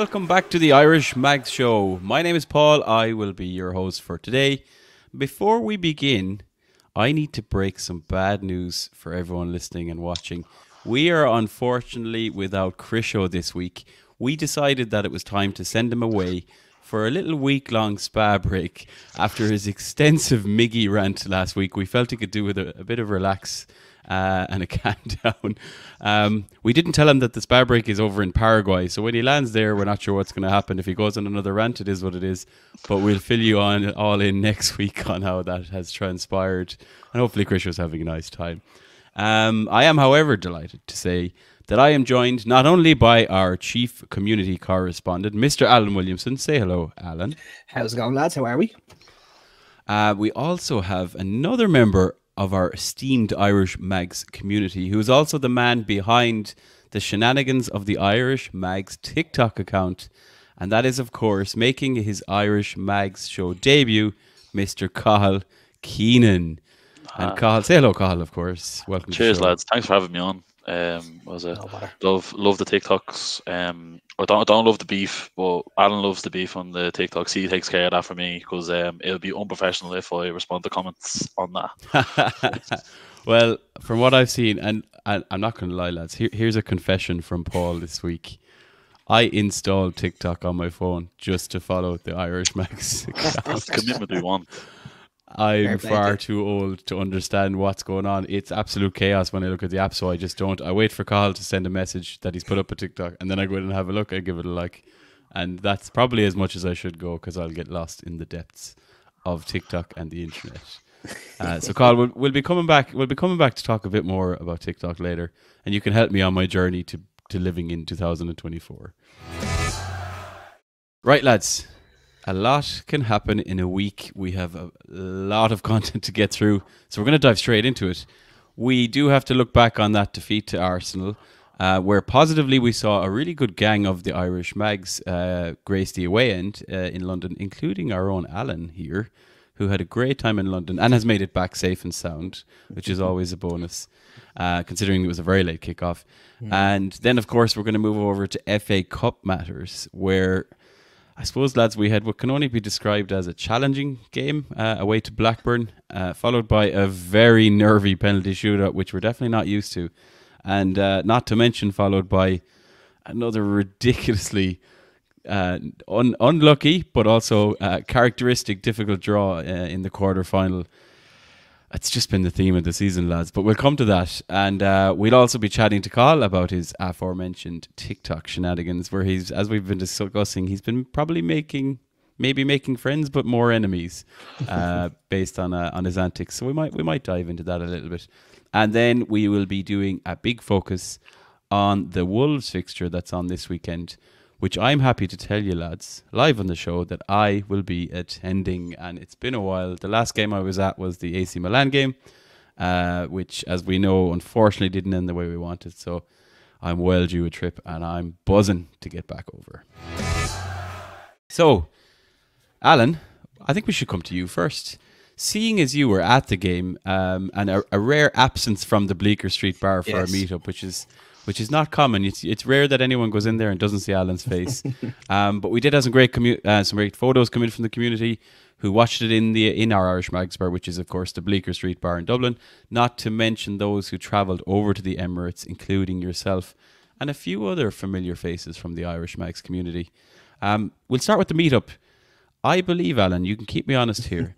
welcome back to the Irish Mags Show. My name is Paul. I will be your host for today. Before we begin, I need to break some bad news for everyone listening and watching. We are unfortunately without Crisho this week. We decided that it was time to send him away for a little week-long spa break after his extensive Miggy rant last week. We felt he could do with a bit of relax and a calm down. We didn't tell him that the spa break is over in Paraguay, so when he lands there, we're not sure what's going to happen. If he goes on another rant, it is what it is. But we'll fill you all in next week on how that has transpired, and hopefully Crisho's having a nice time. I am, however, delighted to say that I am joined not only by our chief community correspondent, Mr. Alan Williamson. Say hello, Alan. How's it going, lads? How are we? We also have another member of our esteemed Irish Mags community, who is also the man behind the shenanigans of the Irish Mags TikTok account. And that is, of course, making his Irish Mags show debut, Mr. Cathal Keenan. And Cathal, say hello, Cathal, of course. Welcome. Cheers, lads. Thanks for having me on. Love the TikToks. I don't love the beef, but Alan loves the beef on the TikToks. He takes care of that for me because it'll be unprofessional if I respond to comments on that. Well, from what I've seen, and I'm not going to lie, lads, here's a confession from Paul this week. I installed TikTok on my phone just to follow the Irish Mags. That's the commitment we want. I'm far too old to understand what's going on. It's absolute chaos when I look at the app, so I just don't. I wait for Cathal to send a message that he's put up a TikTok, and then I go in and have a look. I give it a like, and that's probably as much as I should go because I'll get lost in the depths of TikTok and the internet. So, Cathal, we'll be coming back. We'll be coming back to talk a bit more about TikTok later, and you can help me on my journey to living in 2024. Right, lads. A lot can happen in a week. We have a lot of content to get through, so we're going to dive straight into it. We do have to look back on that defeat to Arsenal, where positively we saw a really good gang of the Irish Mags grace the away end in London, including our own Alan here, who had a great time in London and has made it back safe and sound, which is always a bonus, considering it was a very late kickoff. And then, of course, we're going to move over to FA Cup matters, where I suppose, lads, we had what can only be described as a challenging game away to Blackburn, followed by a very nervy penalty shootout, which we're definitely not used to. And not to mention, followed by another ridiculously unlucky, but also characteristic difficult draw in the quarter-final. It's just been the theme of the season, lads. But we'll come to that. And we'll also be chatting to Cathal about his aforementioned TikTok shenanigans, where he's, as we've been discussing, he's been probably making friends, but more enemies based on his antics. So we might dive into that a little bit. And then we will be doing a big focus on the Wolves fixture that's on this weekend, which I'm happy to tell you, lads, live on the show, that I will be attending. And it's been a while. The last game I was at was the AC Milan game, which, as we know, unfortunately didn't end the way we wanted. So I'm well due a trip, and I'm buzzing to get back over. So, Alan, I think we should come to you first. Seeing as you were at the game, and a rare absence from the Bleecker Street bar for our meetup, which is not common. It's rare that anyone goes in there and doesn't see Alan's face. But we did have some great photos come in from the community who watched it in our Irish Mags bar, which is, of course, the Bleecker Street bar in Dublin. Not to mention those who travelled over to the Emirates, including yourself and a few other familiar faces from the Irish Mags community. We'll start with the meetup. I believe, Alan, you can keep me honest here.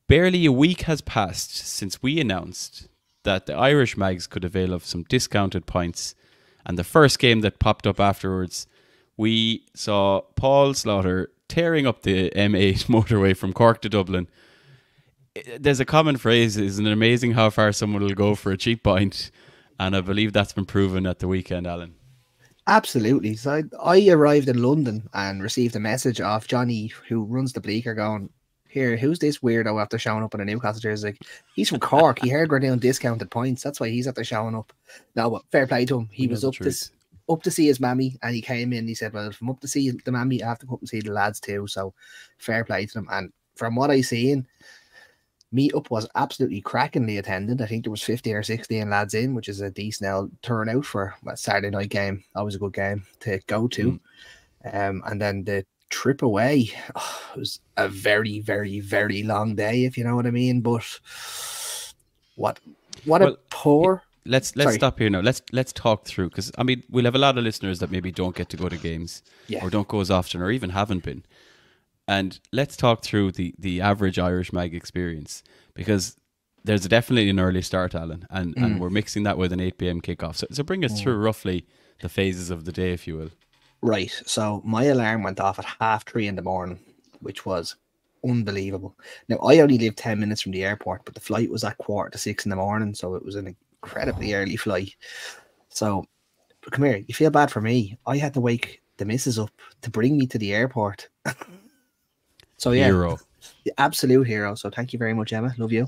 Barely a week has passed since we announced that the Irish Mags could avail of some discounted points. And the first game that popped up afterwards, we saw Paul Slaughter tearing up the M8 motorway from Cork to Dublin. There's a common phrase, isn't it amazing how far someone will go for a cheap point? And I believe that's been proven at the weekend, Alan. Absolutely. So I arrived in London and received a message off Johnny, who runs the Bleecker, going, here, who's this weirdo after showing up in a Newcastle jersey? Like, he's from Cork. He heard we're doing discounted points. That's why he's after showing up. No, but fair play to him. He was up to see his mammy, and he came in. He said, well, if I'm up to see the mammy, I have to come up and see the lads too. So fair play to them. And from what I seen, meetup was absolutely crackingly attended. I think there was 50 or 16 lads in, which is a decent turnout for a Saturday night game. Always a good game to go to. And then the trip away, it was a very, very, very long day, if you know what I mean. But what a poor. Let's stop here now. Let's talk through, because I mean we'll have a lot of listeners that maybe don't get to go to games, or don't go as often, or even haven't been. And let's talk through the average Irish Mag experience, because there's definitely an early start, Alan, and we're mixing that with an 8 p.m. kickoff. So bring us through roughly the phases of the day, if you will. Right. So my alarm went off at 3:30 in the morning, which was unbelievable. Now, I only live 10 minutes from the airport, but the flight was at 5:45 in the morning, so it was an incredibly early flight. So, but come here, you feel bad for me. I had to wake the missus up to bring me to the airport. So yeah, hero. The absolute hero. So thank you very much, Emma. Love you.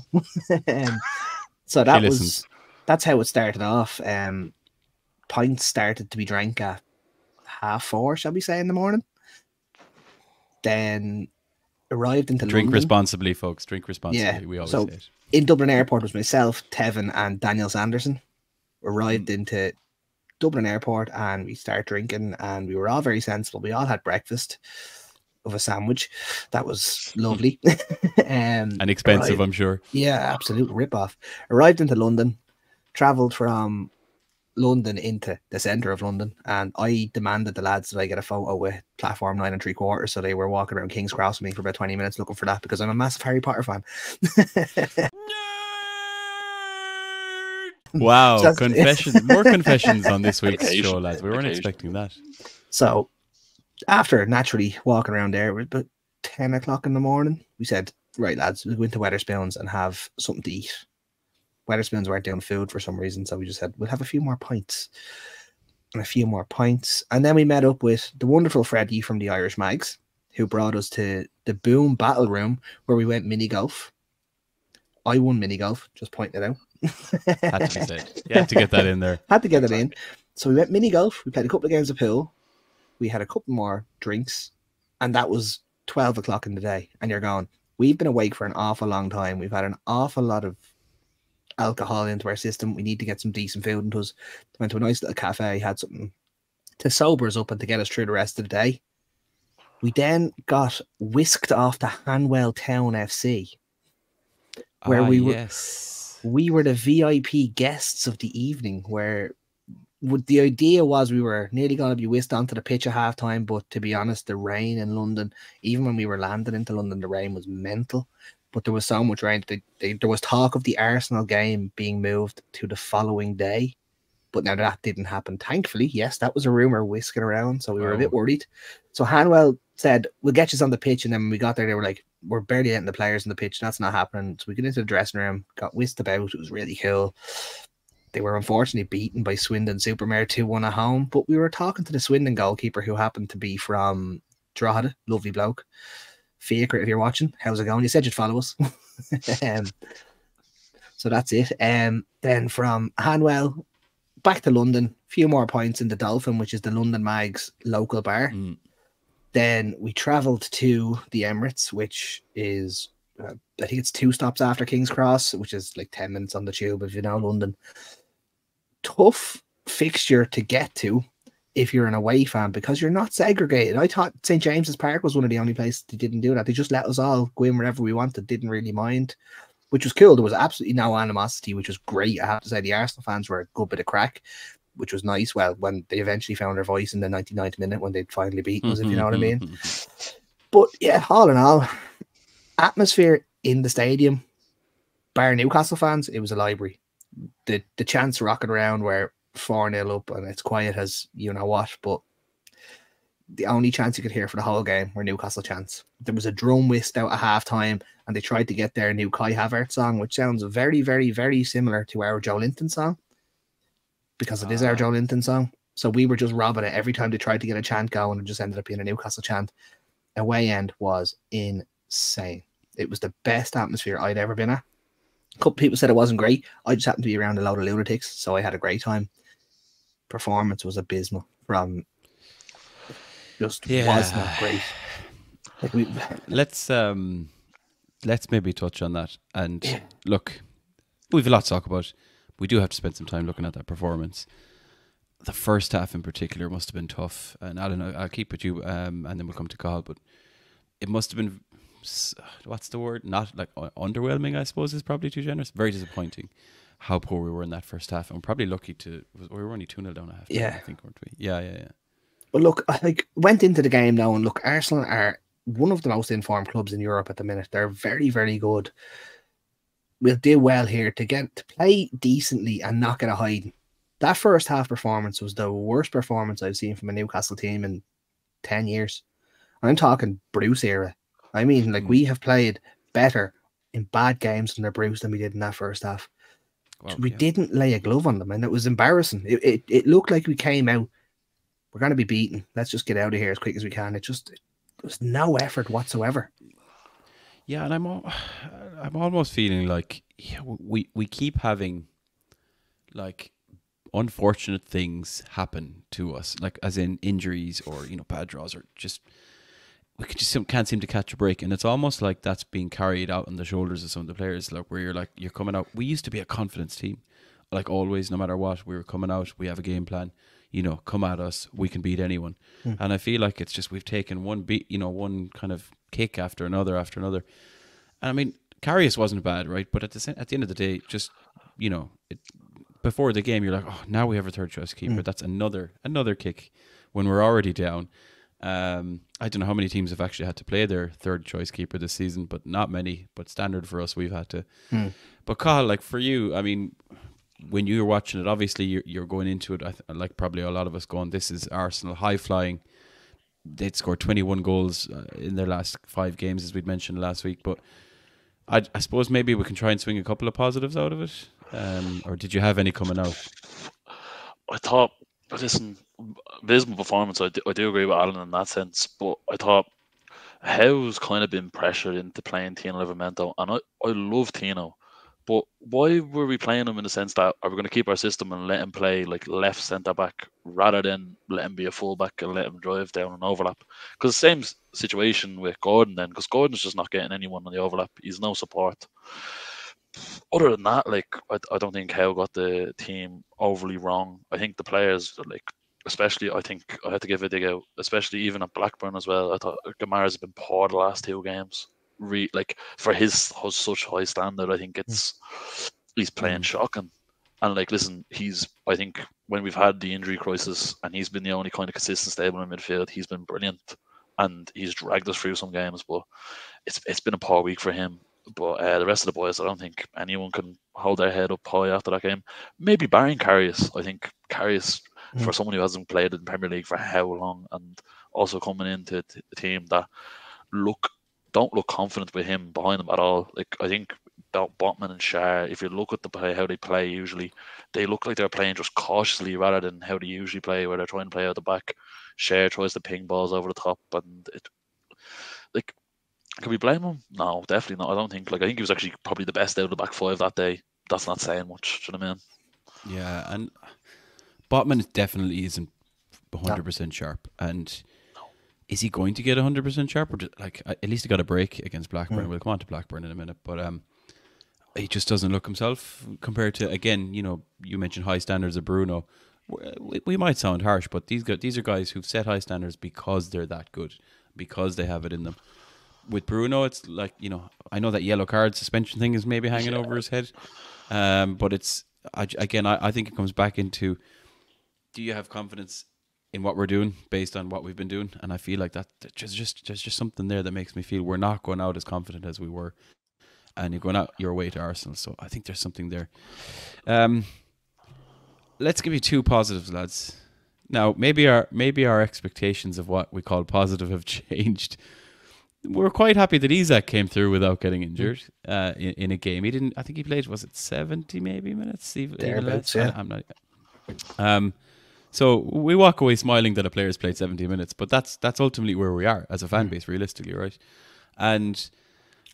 So that's how it started off. Pints started to be drank at 4:30, shall we say, in the morning. Then arrived into Drink London. responsibly, folks. Drink responsibly. Yeah. We always So say it. in Dublin Airport was myself, Tevin, and Daniel Sanderson. Arrived into Dublin Airport and we started drinking, and we were all very sensible. We all had breakfast of a sandwich. That was lovely. And expensive, I'm sure. Yeah, absolute rip-off. Arrived into London, travelled from London into the centre of London, and I demanded the lads that I get a photo with platform 9 3/4, so they were walking around King's Cross with me for about 20 minutes looking for that, because I'm a massive Harry Potter fan. Wow, So confessions, more confessions on this week's show, lads. We weren't expecting that. So after naturally walking around there, it was about 10 o'clock in the morning, we said, right lads, we'll go into Wetherspoons and have something to eat. Wetherspoons weren't doing food for some reason, so we just said, we'll have a few more pints. And a few more pints. And then we met up with the wonderful Freddie from the Irish Mags, who brought us to the Boom Battle Room, where we went mini golf. I won mini golf, just pointing it out. Had to be said. You had to get that in there. Had to get it in. So we went mini golf. We played a couple of games of pool. We had a couple more drinks. And that was 12 o'clock in the day. And you're going, we've been awake for an awful long time. We've had an awful lot of alcohol into our system. We need to get some decent food into us. Went to a nice little cafe, had something to sober us up and to get us through the rest of the day. We then got whisked off to Hanwell Town FC, where we were the VIP guests of the evening, where the idea was we were nearly going to be whisked onto the pitch at halftime, but to be honest, the rain in London, even when we were landing into London, the rain was mental. But there was so much rain. There was talk of the Arsenal game being moved to the following day. But now that didn't happen. Thankfully, yes, that was a rumour whisking around. So we were a bit worried. So Hanwell said, we'll get you on the pitch. And then when we got there, they were like, we're barely getting the players on the pitch. That's not happening. So we got into the dressing room, got whisked about. It was really cool. They were unfortunately beaten by Swindon Supermare 2-1 at home. But we were talking to the Swindon goalkeeper, who happened to be from Drogheda. Lovely bloke. Fiacre, if you're watching, how's it going? You said you'd follow us. So that's it. Then from Hanwell back to London, a few more points in the Dolphin, which is the London Mags local bar. Then we travelled to the Emirates, which is, I think it's 2 stops after King's Cross, which is like 10 minutes on the tube if you know London. Tough fixture to get to if you're an away fan, because you're not segregated. I thought St. James's Park was one of the only places they didn't do that. They just let us all go in wherever we wanted, didn't really mind, which was cool. There was absolutely no animosity, which was great. I have to say the Arsenal fans were a good bit of crack, which was nice. Well, when they eventually found their voice in the 99th minute when they'd finally beaten us, if you know what I mean. But yeah, all in all, atmosphere in the stadium, bar Newcastle fans, it was a library. The chants rocking around were 4-0 up and it's quiet as you know what, but the only chants you could hear for the whole game were Newcastle chants. There was a drum whisked out at halftime and they tried to get their new Kai Havertz song, which sounds very, very, very similar to our Joe Linton song, because it is our Joe Linton song. So we were just robbing it every time they tried to get a chant going, and just ended up being a Newcastle chant. Away end was insane. It was the best atmosphere I'd ever been at. A couple people said it wasn't great. I just happened to be around a load of lunatics, so I had a great time. Performance was abysmal from was not great. Let's maybe touch on that. And look, we've a lot to talk about. We do have to spend some time looking at that performance. the first half in particular must have been tough. And Alan, I'll keep with you, and then we'll come to Cahill. But it must have been, what's the word? Not like underwhelming, I suppose, is probably too generous. Very disappointing how poor we were in that first half. And we're probably lucky we were only 2-0 down a half. Yeah. I think, weren't we? Yeah. But look, I went into the game now, and look, Arsenal are one of the most informed clubs in Europe at the minute. They're very, very good. We'll do well here to play decently and not get a hiding. That first half performance was the worst performance I've seen from a Newcastle team in 10 years. I'm talking Bruce era. I mean, like, we have played better in bad games under Bruce than we did in that first half. Well, we didn't lay a glove on them, and it was embarrassing. It looked like we came out, we're going to be beaten. Let's just get out of here as quick as we can. It was no effort whatsoever. Yeah, and I'm almost feeling like we keep having like unfortunate things happen to us, like as in injuries or bad draws, or just we can't seem to catch a break, and it's almost like that's being carried out on the shoulders of some of the players. Like where you're coming out. We used to be a confidence team, like always, no matter what. We were coming out. We have a game plan. Come at us. We can beat anyone. And I feel like it's just we've taken one beat, one kind of kick after another. And I mean, Karius wasn't bad, right? But at the end of the day, just before the game, you're like, oh, now we have a third choice keeper. That's another kick when we're already down. I don't know how many teams have actually had to play their third choice keeper this season, but not many. But standard for us, we've had to. But Cahill, like for you, I mean, when you were watching it, obviously you're going into it, like probably a lot of us going, this is Arsenal high flying. They'd scored 21 goals in their last 5 games, as we'd mentioned last week. But I suppose maybe we can try and swing a couple of positives out of it. Or did you have any coming out? I thought, listen, abysmal performance. I do agree with Alan in that sense, but I thought Howe's kind of been pressured into playing Tino Livramento, and I love Tino, but why were we playing him in the sense that are we going to keep our system and let him play like left centre back rather than let him be a full back and let him drive down and overlap? Because the same situation with Gordon then, because Gordon's just not getting anyone on the overlap. He's no support. Other than that, like I don't think Howe got the team overly wrong. I think the players, like especially, I think I had to give a dig out, especially even at Blackburn as well. I thought Gamara's been poor the last 2 games. Like for his such high standard, I think he's playing shocking. And like, listen, I think when we've had the injury crisis and he's been the only kind of consistent stable in midfield, he's been brilliant and he's dragged us through some games. But it's been a poor week for him. But the rest of the boys, I don't think anyone can hold their head up high after that game. Maybe barring Karius. I think Karius, for someone who hasn't played in the Premier League for how long, and also coming into the team that don't look confident with him behind them at all. Like I think Botman and Shah, if you look at how they play, usually they look like they're playing just cautiously rather than how they usually play, where they're trying to play out the back. Shah tries to ping balls over the top, and can we blame him? No, definitely not. I don't think. I think he was actually probably the best out of the back 5 that day. That's not saying much. Do you know what I mean? Yeah, and Botman definitely isn't 100% sharp. And is he going to get 100% sharp? Or at least he got a break against Blackburn. We'll come on to Blackburn in a minute, but he just doesn't look himself compared to, again, you mentioned high standards of Bruno. We might sound harsh, but these are guys who've set high standards because they're that good, because they have it in them. With Bruno, it's like, I know that yellow card suspension thing is maybe hanging over his head. But it's, I think it comes back into, do you have confidence in what we're doing based on what we've been doing? And I feel like that there's just something there that makes me feel we're not going out as confident as we were. And you're going out your way to Arsenal. So I think there's something there. Let's give you 2 positives, lads. Now, maybe our expectations of what we call positive have changed. We're quite happy that Isak came through without getting injured in a game. He didn't. I think he played. Was it 70 maybe minutes? Thereabouts, yeah. I'm not. So we walk away smiling that a player's played 70 minutes, but that's ultimately where we are as a fan base, realistically, right? And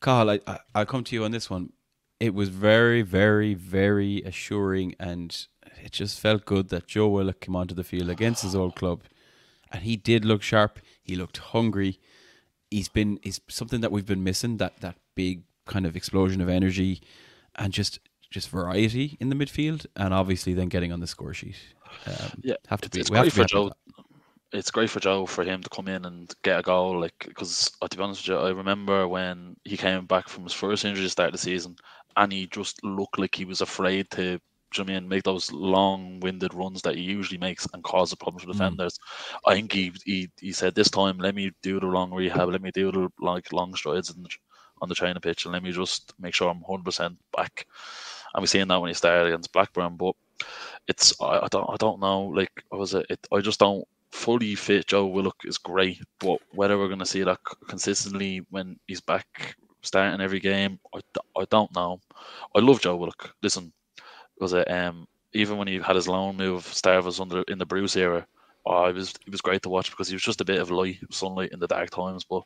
Cahill, I'll come to you on this one. It was very, very, very assuring, and it just felt good that Joe Willock came onto the field against his old club, and he did look sharp. He looked hungry. He's something that we've been missing, that big kind of explosion of energy and just variety in the midfield, and obviously then getting on the score sheet. have to be. It's we have great to be for happy Joe. with that. It's great for Joe for him to come in and get a goal. Like, because to be honest with you, I remember when he came back from his first injury to start the season, and he just looked like he was afraid to, do you know what I mean, make those long-winded runs that he usually makes and cause the problems for defenders. I think he said this time, let me do the long rehab, let me do the long strides on the training pitch, and let me just make sure I'm 100% back. And we're seeing that when he started against Blackburn, but it's I don't know. Like, I just don't. Fully fit Joe Willock is great, but whether we're going to see that consistently when he's back starting every game, I don't know. I love Joe Willock. Listen, was it even when he had his loan move start of us in the Bruce era, it was great to watch because he was just a bit of light, sunlight in the dark times. But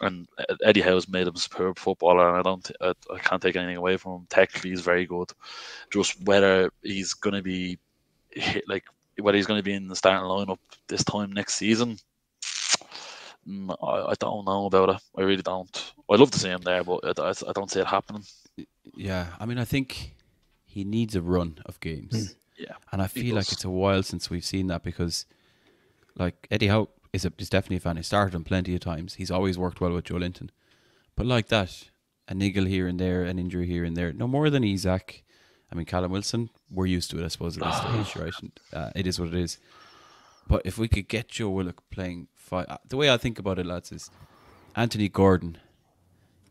and Eddie Howe's made him a superb footballer, and I can't take anything away from him. Technically, he's very good. Just whether he's going to be whether he's going to be in the starting lineup this time next season, I don't know about it. I really don't. I'd love to see him there, but I don't see it happening. Yeah, I mean, I think he needs a run of games. Yeah, and I feel like it's a while since we've seen that because, like, Eddie Howe is definitely a fan. He started him plenty of times. He's always worked well with Joe Linton, but like that, a niggle here and there, an injury here and there, no more than Isaac. I mean, Callum Wilson, we're used to it, I suppose, at this stage, right? And, it is what it is. But if we could get Joe Willock playing the way I think about it, lads, is Anthony Gordon.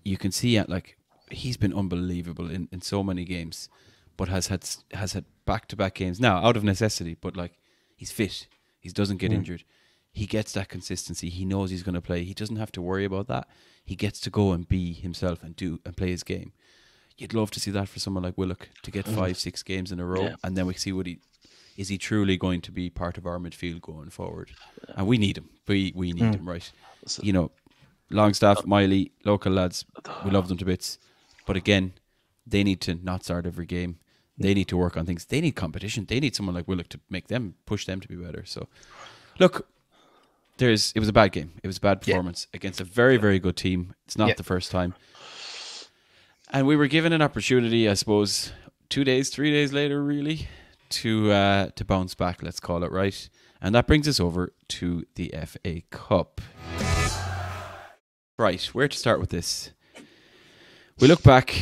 You can see like he's been unbelievable in so many games, but has had back-to-back games now out of necessity. But like he's fit, he doesn't get injured. He gets that consistency. He knows he's going to play. He doesn't have to worry about that. He gets to go and be himself and play his game. You'd love to see that for someone like Willock to get 5-6 games in a row, and then we see is he truly going to be part of our midfield going forward? And we need him. We need him, right? You know, Longstaff, Miley, local lads, we love them to bits. But again, they need to not start every game. They need to work on things. They need competition. They need someone like Willock to push them to be better. So, look, it was a bad game. It was a bad performance against a very, very good team. It's not the first time. And we were given an opportunity, I suppose, 3 days later, really, to bounce back, let's call it, right? And that brings us over to the FA Cup. Right, where to start with this? We look back.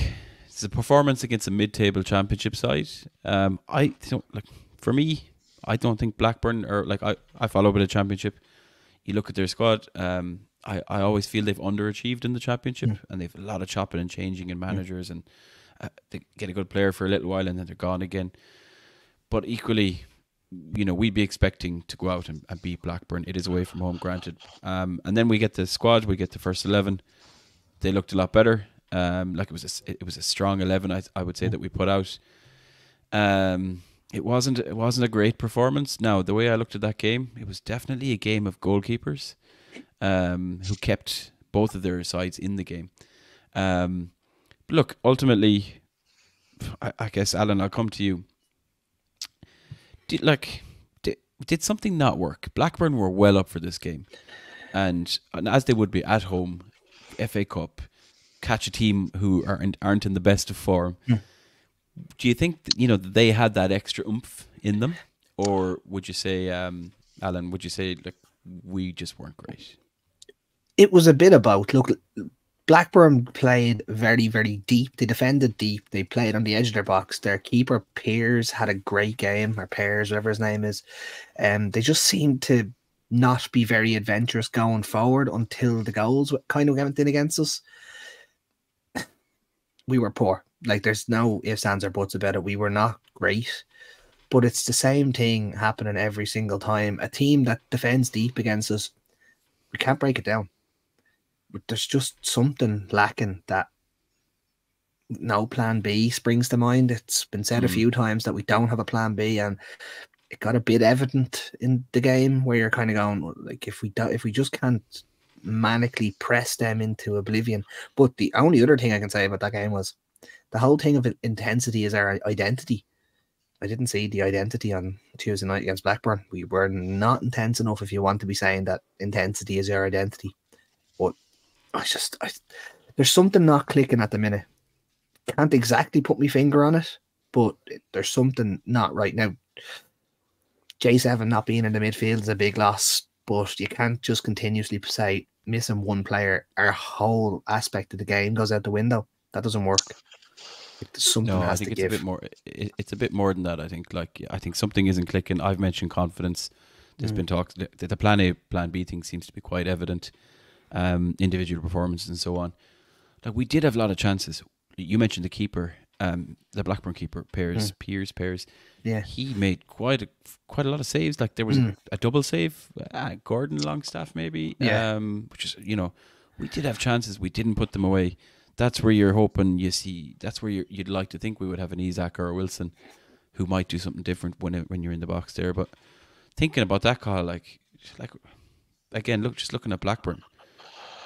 It's a performance against a mid-table championship side. For me, I don't think Blackburn I follow a bit of championship. You look at their squad. I always feel they've underachieved in the championship, and they've a lot of chopping and changing in managers, and they get a good player for a little while and then they're gone again. But equally, you know, we'd be expecting to go out and beat Blackburn. It is away from home, granted. And then we get the squad, we get the first 11. They looked a lot better. It was a strong 11, I would say, that we put out. It wasn't a great performance. Now, the way I looked at that game, it was definitely a game of goalkeepers who kept both of their sides in the game. But look, ultimately, I guess, Alan, I'll come to you. Did something not work? Blackburn were well up for this game, and as they would be at home, FA Cup, catch a team who aren't in the best of form. Do you think that they had that extra oomph in them, or would you say, Alan? Would you say we just weren't great? It was a bit of both. Look, Blackburn played very, very deep. They defended deep. They played on the edge of their box. Their keeper, Piers, had a great game, or Pears, whatever his name is. They just seemed to not be very adventurous going forward until the goals kind of went in against us. We were poor. Like, there's no ifs, ands, or buts about it. We were not great. But it's the same thing happening every single time. A team that defends deep against us, we can't break it down. But there's just something lacking. That no plan B springs to mind. It's been said a few times that we don't have a plan B, and it got a bit evident in the game where you're kind of going, like, if we just can't manically press them into oblivion. But the only other thing I can say about that game was the whole thing of intensity is our identity. I didn't see the identity on Tuesday night against Blackburn. We were not intense enough, if you want to be saying that intensity is our identity. But there's something not clicking at the minute. Can't exactly put my finger on it, but there's something not right now. J7 not being in the midfield is a big loss, but you can't just continuously say missing one player, our whole aspect of the game goes out the window. That doesn't work. Something has to give. It's a bit more. It's a bit more than that. I think. I think something isn't clicking. I've mentioned confidence. There's been talk. The plan A, plan B thing seems to be quite evident. Individual performances and so on. Like, we did have a lot of chances. You mentioned the keeper, the Blackburn keeper, Piers. Yeah, he made quite a lot of saves. Like, there was a double save. Gordon Longstaff maybe. Yeah. Which is, we did have chances. We didn't put them away. That's where you're hoping you see. That's where you'd like to think we would have an Isaac or a Wilson, who might do something different when you're in the box there. But thinking about that call, like again, looking at Blackburn,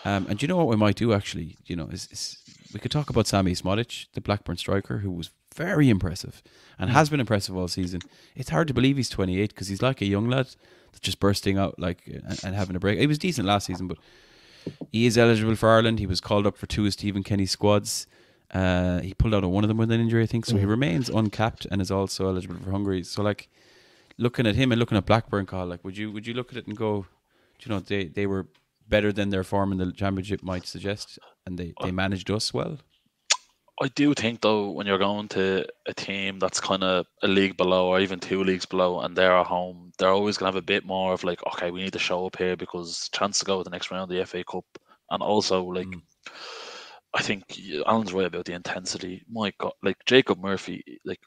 and you know what we might do actually, is we could talk about Sami Smodic, the Blackburn striker, who was very impressive and has been impressive all season. It's hard to believe he's 28 because he's like a young lad that's just bursting out and having a break. He was decent last season, but he is eligible for Ireland. He was called up for 2 of Stephen Kenny's squads. He pulled out of one of them with an injury, I think. So he remains uncapped and is also eligible for Hungary. So, like, looking at him and looking at Blackburn, Carl, like, would you look at it and go, they were better than their form in the championship might suggest, and they managed us well? I do think, though, when you're going to a team that's kind of a league below or even 2 leagues below and they're at home, they're always going to have a bit more of like, okay, we need to show up here because chance to go to the next round of the FA Cup. And also, like, I think Alan's right about the intensity. My God, like, Jacob Murphy, like,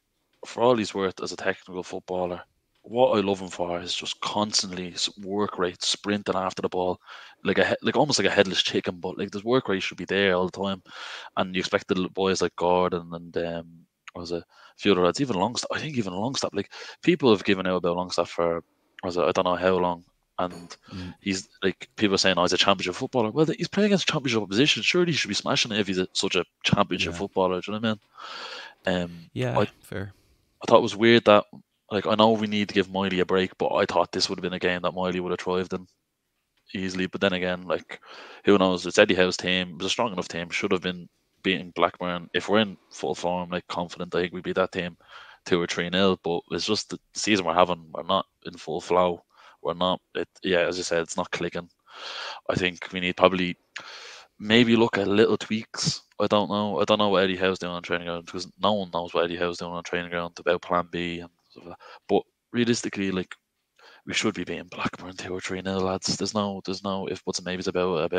for all he's worth as a technical footballer, what I love him for is just constantly work rate, sprinting after the ball, like almost like a headless chicken. But like, the work rate should be there all the time, and you expect the boys like Gordon and was a few other lads, even Longstaff. I think even Longstaff, like, people have given out about Longstaff for I don't know how long, and he's like, people are saying, oh, he's a championship footballer. Well, he's playing against championship opposition. Surely he should be smashing it if he's such a championship footballer. Do you know what I mean? Fair. I thought it was weird that, like, I know we need to give Miley a break, but I thought this would have been a game that Miley would have thrived in easily. But then again, like, who knows? It's Eddie Howe's team. It was a strong enough team. Should have been beating Blackburn. If we're in full form, like, confident, I think we beat that team 2 or 3-0. But it's just the season we're having. We're not in full flow. We're not. As you said, it's not clicking. I think we need probably maybe look at little tweaks. I don't know what Eddie Howe's doing on training ground, because no one knows what Eddie Howe's doing on training ground about Plan B and stuff like that. But realistically, like, we should be beating Blackburn 2 or 3-0, lads. There's no if buts and maybes about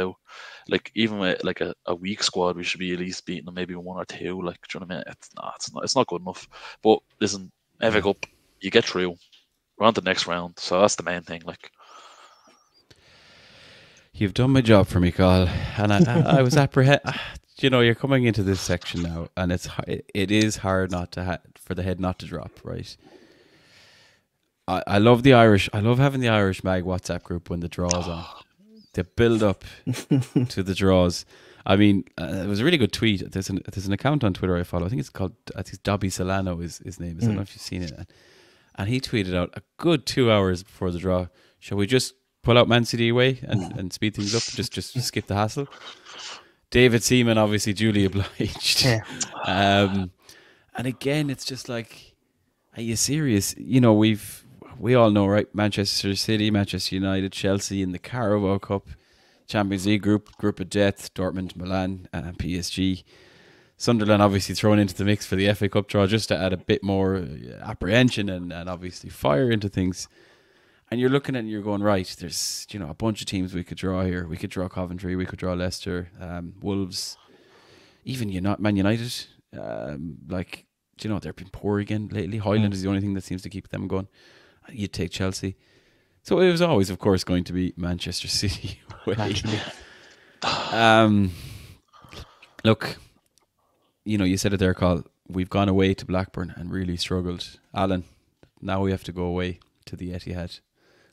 like, even with like a weak squad, we should be at least beating them maybe 1 or 2. Like, do you know what I mean? It's not good enough. But listen, FA Cup, you get through. We're on to the next round, so that's the main thing. Like, you've done my job for me, Carl, and I was apprehensive. You're coming into this section now, and it is hard not to for the head not to drop, right? I love the Irish. I love having the Irish Mag WhatsApp group when the draw's on. The build up to the draws. I mean, it was a really good tweet. There's an account on Twitter I follow. I think it's Dobby Solano is his name. I don't know if you've seen it. And he tweeted out a good 2 hours before the draw, shall we just pull out Man City away and speed things up, just skip the hassle? David Seaman obviously duly obliged. Yeah. And again, it's just like, are you serious? We all know, right? Manchester City, Manchester United, Chelsea in the Carabao Cup, Champions League group of death, Dortmund, Milan, and PSG. Sunderland obviously thrown into the mix for the FA Cup draw just to add a bit more apprehension and obviously fire into things. And you're looking at it and you're going, right, there's a bunch of teams we could draw here. We could draw Coventry, we could draw Leicester, Wolves, even Man United. They've been poor again lately. Highland is the only thing that seems to keep them going. You'd take Chelsea. So it was always, of course, going to be Manchester City away. Look, you said it there, Carl. We've gone away to Blackburn and really struggled. Alan, now we have to go away to the Etihad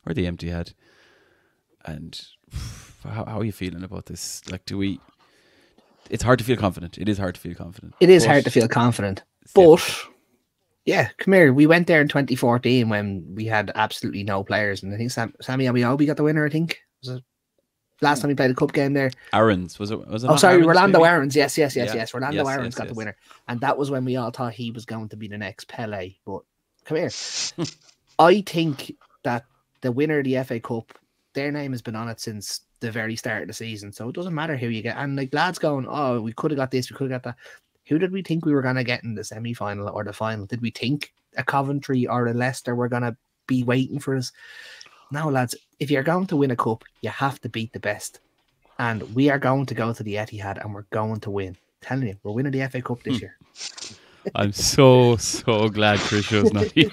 or the Etihad. And how are you feeling about this? Like, it's hard to feel confident. It is hard to feel confident. It is hard to feel confident. But yeah, come here. We went there in 2014 when we had absolutely no players, and I think Sammy Abiobi got the winner. I think was it last time we played a cup game there. Aarons was it? Oh, sorry, Aarons, Rolando maybe? Aarons. Yes. Rolando Aarons got the winner, and that was when we all thought he was going to be the next Pele. But come here, I think that the winner of the FA Cup, their name has been on it since the very start of the season. So it doesn't matter who you get. And like lads going, oh, we could have got this, we could have got that. Who did we think we were going to get in the semi-final or the final? Did we think a Coventry or a Leicester were going to be waiting for us? No, lads, if you're going to win a cup, you have to beat the best. And we are going to go to the Etihad and we're going to win. Telling you, we're winning the FA Cup this year. I'm so glad Trisha's not here.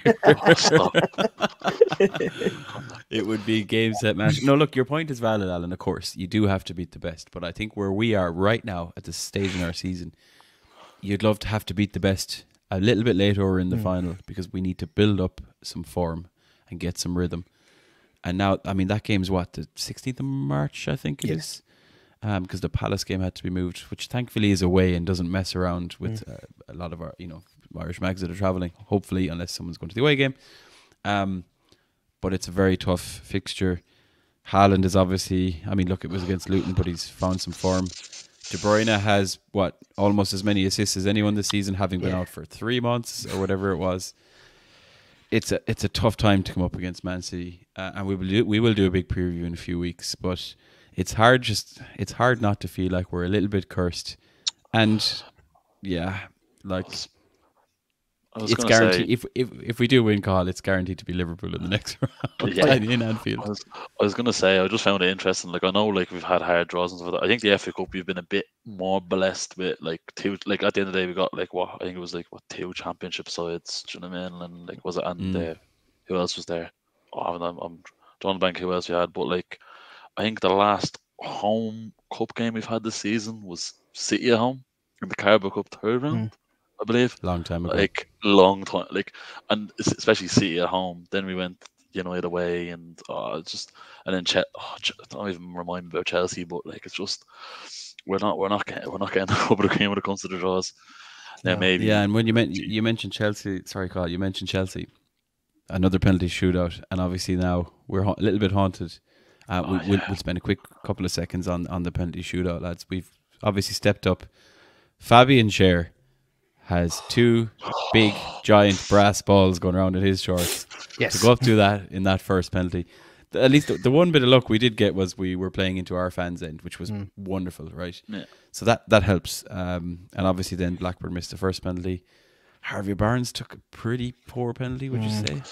It would be game, set, match. No, look, your point is valid, Alan. Of course, you do have to beat the best. But I think where we are right now at this stage in our season, you'd love to have to beat the best a little bit later in the final, because we need to build up some form and get some rhythm. And now, I mean, that game's what, the 16th of March, I think it is? Because the Palace game had to be moved, which thankfully is away and doesn't mess around with a lot of our, Irish mags that are travelling, hopefully, unless someone's going to the away game. But it's a very tough fixture. Haaland is obviously, I mean, look, it was against Luton, but he's found some form. De Bruyne has, almost as many assists as anyone this season, having been out for 3 months or whatever it was. It's a tough time to come up against Man City, and we will do a big preview in a few weeks, but it's hard not to feel like we're a little bit cursed. And it's guaranteed. If we do win, Carl, it's guaranteed to be Liverpool in the next round in Anfield. I was going to say, I just found it interesting. Like, I know, like, we've had hard draws and stuff like that. I think the FA Cup, we've been a bit more blessed with, like, two. Like, at the end of the day, we got I think it was two championship sides. Do you know what I mean? And like, was it? And who else was there? Oh, I'm drawing a blank who else we had. But like, I think the last home cup game we've had this season was City at home in the Carabao Cup third round, I believe. Long time ago. Long time. And especially City at home. Then we went United away, and don't even remind me about Chelsea. But like, it's just we're not getting over the cream when it comes to the draws. Now maybe. Yeah, and when you mentioned Chelsea, sorry, Carl, you mentioned Chelsea, another penalty shootout, and obviously now we're a little bit haunted. We'll spend a quick couple of seconds on the penalty shootout, lads. We've obviously stepped up. Fabian Schär has 2 big, giant brass balls going around in his shorts. Yes. To go up to that in that first penalty. At least the one bit of luck we did get was we were playing into our fans' end, which was wonderful, right? Yeah. So that helps. And obviously then Blackburn missed the first penalty. Harvey Barnes took a pretty poor penalty, would you say?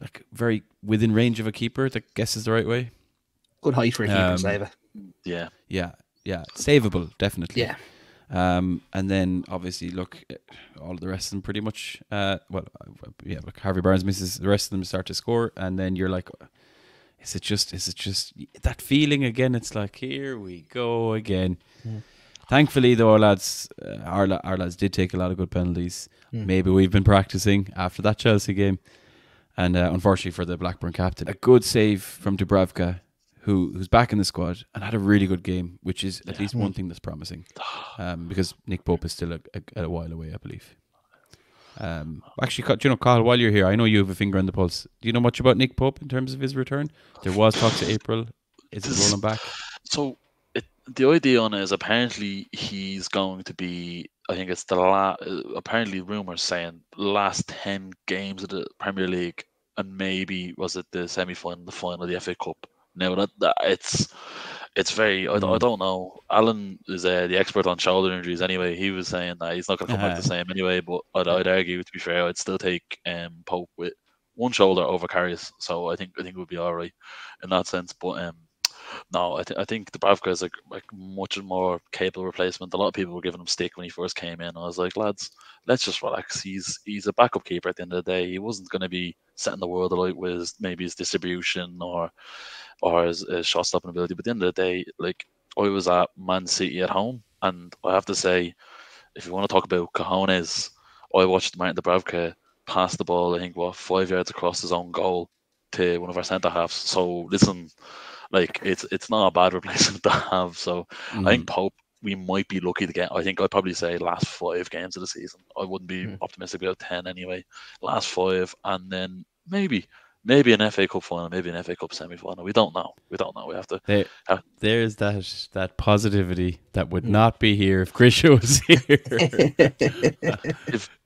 Like, very within range of a keeper, that guess is the right way. Good height for a keeper to save it. Yeah. Savable, definitely. Yeah. And then obviously, look, all of the rest of them pretty much. Look, Harvey Barnes misses. The rest of them start to score, and then you're like, is it just that feeling again? It's like, here we go again. Thankfully, though, our lads did take a lot of good penalties. Maybe we've been practicing after that Chelsea game, and unfortunately for the Blackburn captain, a good save from Dubravka, who's back in the squad and had a really good game, which is at least one thing that's promising, because Nick Pope is still a while away, I believe. Actually, Carl, while you're here, I know you have a finger on the pulse. Do you know much about Nick Pope in terms of his return? There was talks of April. Is it rolling back? So the idea on it is apparently he's going to be, I think it's apparently rumours saying last 10 games of the Premier League, and maybe was it the semi-final, the final of the FA Cup. Now that it's very, I don't know. Alan is the expert on shoulder injuries anyway. He was saying that he's not going to come back the same anyway. But I'd argue, to be fair, I'd still take Pope with one shoulder over Karius. So I think it would be all right in that sense. But no, I think Dubravka is a much more capable replacement. A lot of people were giving him stick when he first came in. I was like, lads, let's just relax. He's a backup keeper at the end of the day. He wasn't going to be setting the world alight with maybe his distribution or his shot stopping ability. But at the end of the day, like, I was at Man City at home, and I have to say, if you want to talk about cojones, I watched Martin Dubravka pass the ball, I think, 5 yards across his own goal to one of our centre halves. So listen, like, it's not a bad replacement to have. So I think Pope, we might be lucky to get. I think I'd probably say last 5 games of the season. I wouldn't be optimistic about 10 anyway. Last 5, and then maybe maybe an FA Cup final, maybe an FA Cup semi-final. We don't know. We have to. There's that positivity that would not be here if Grisha was here.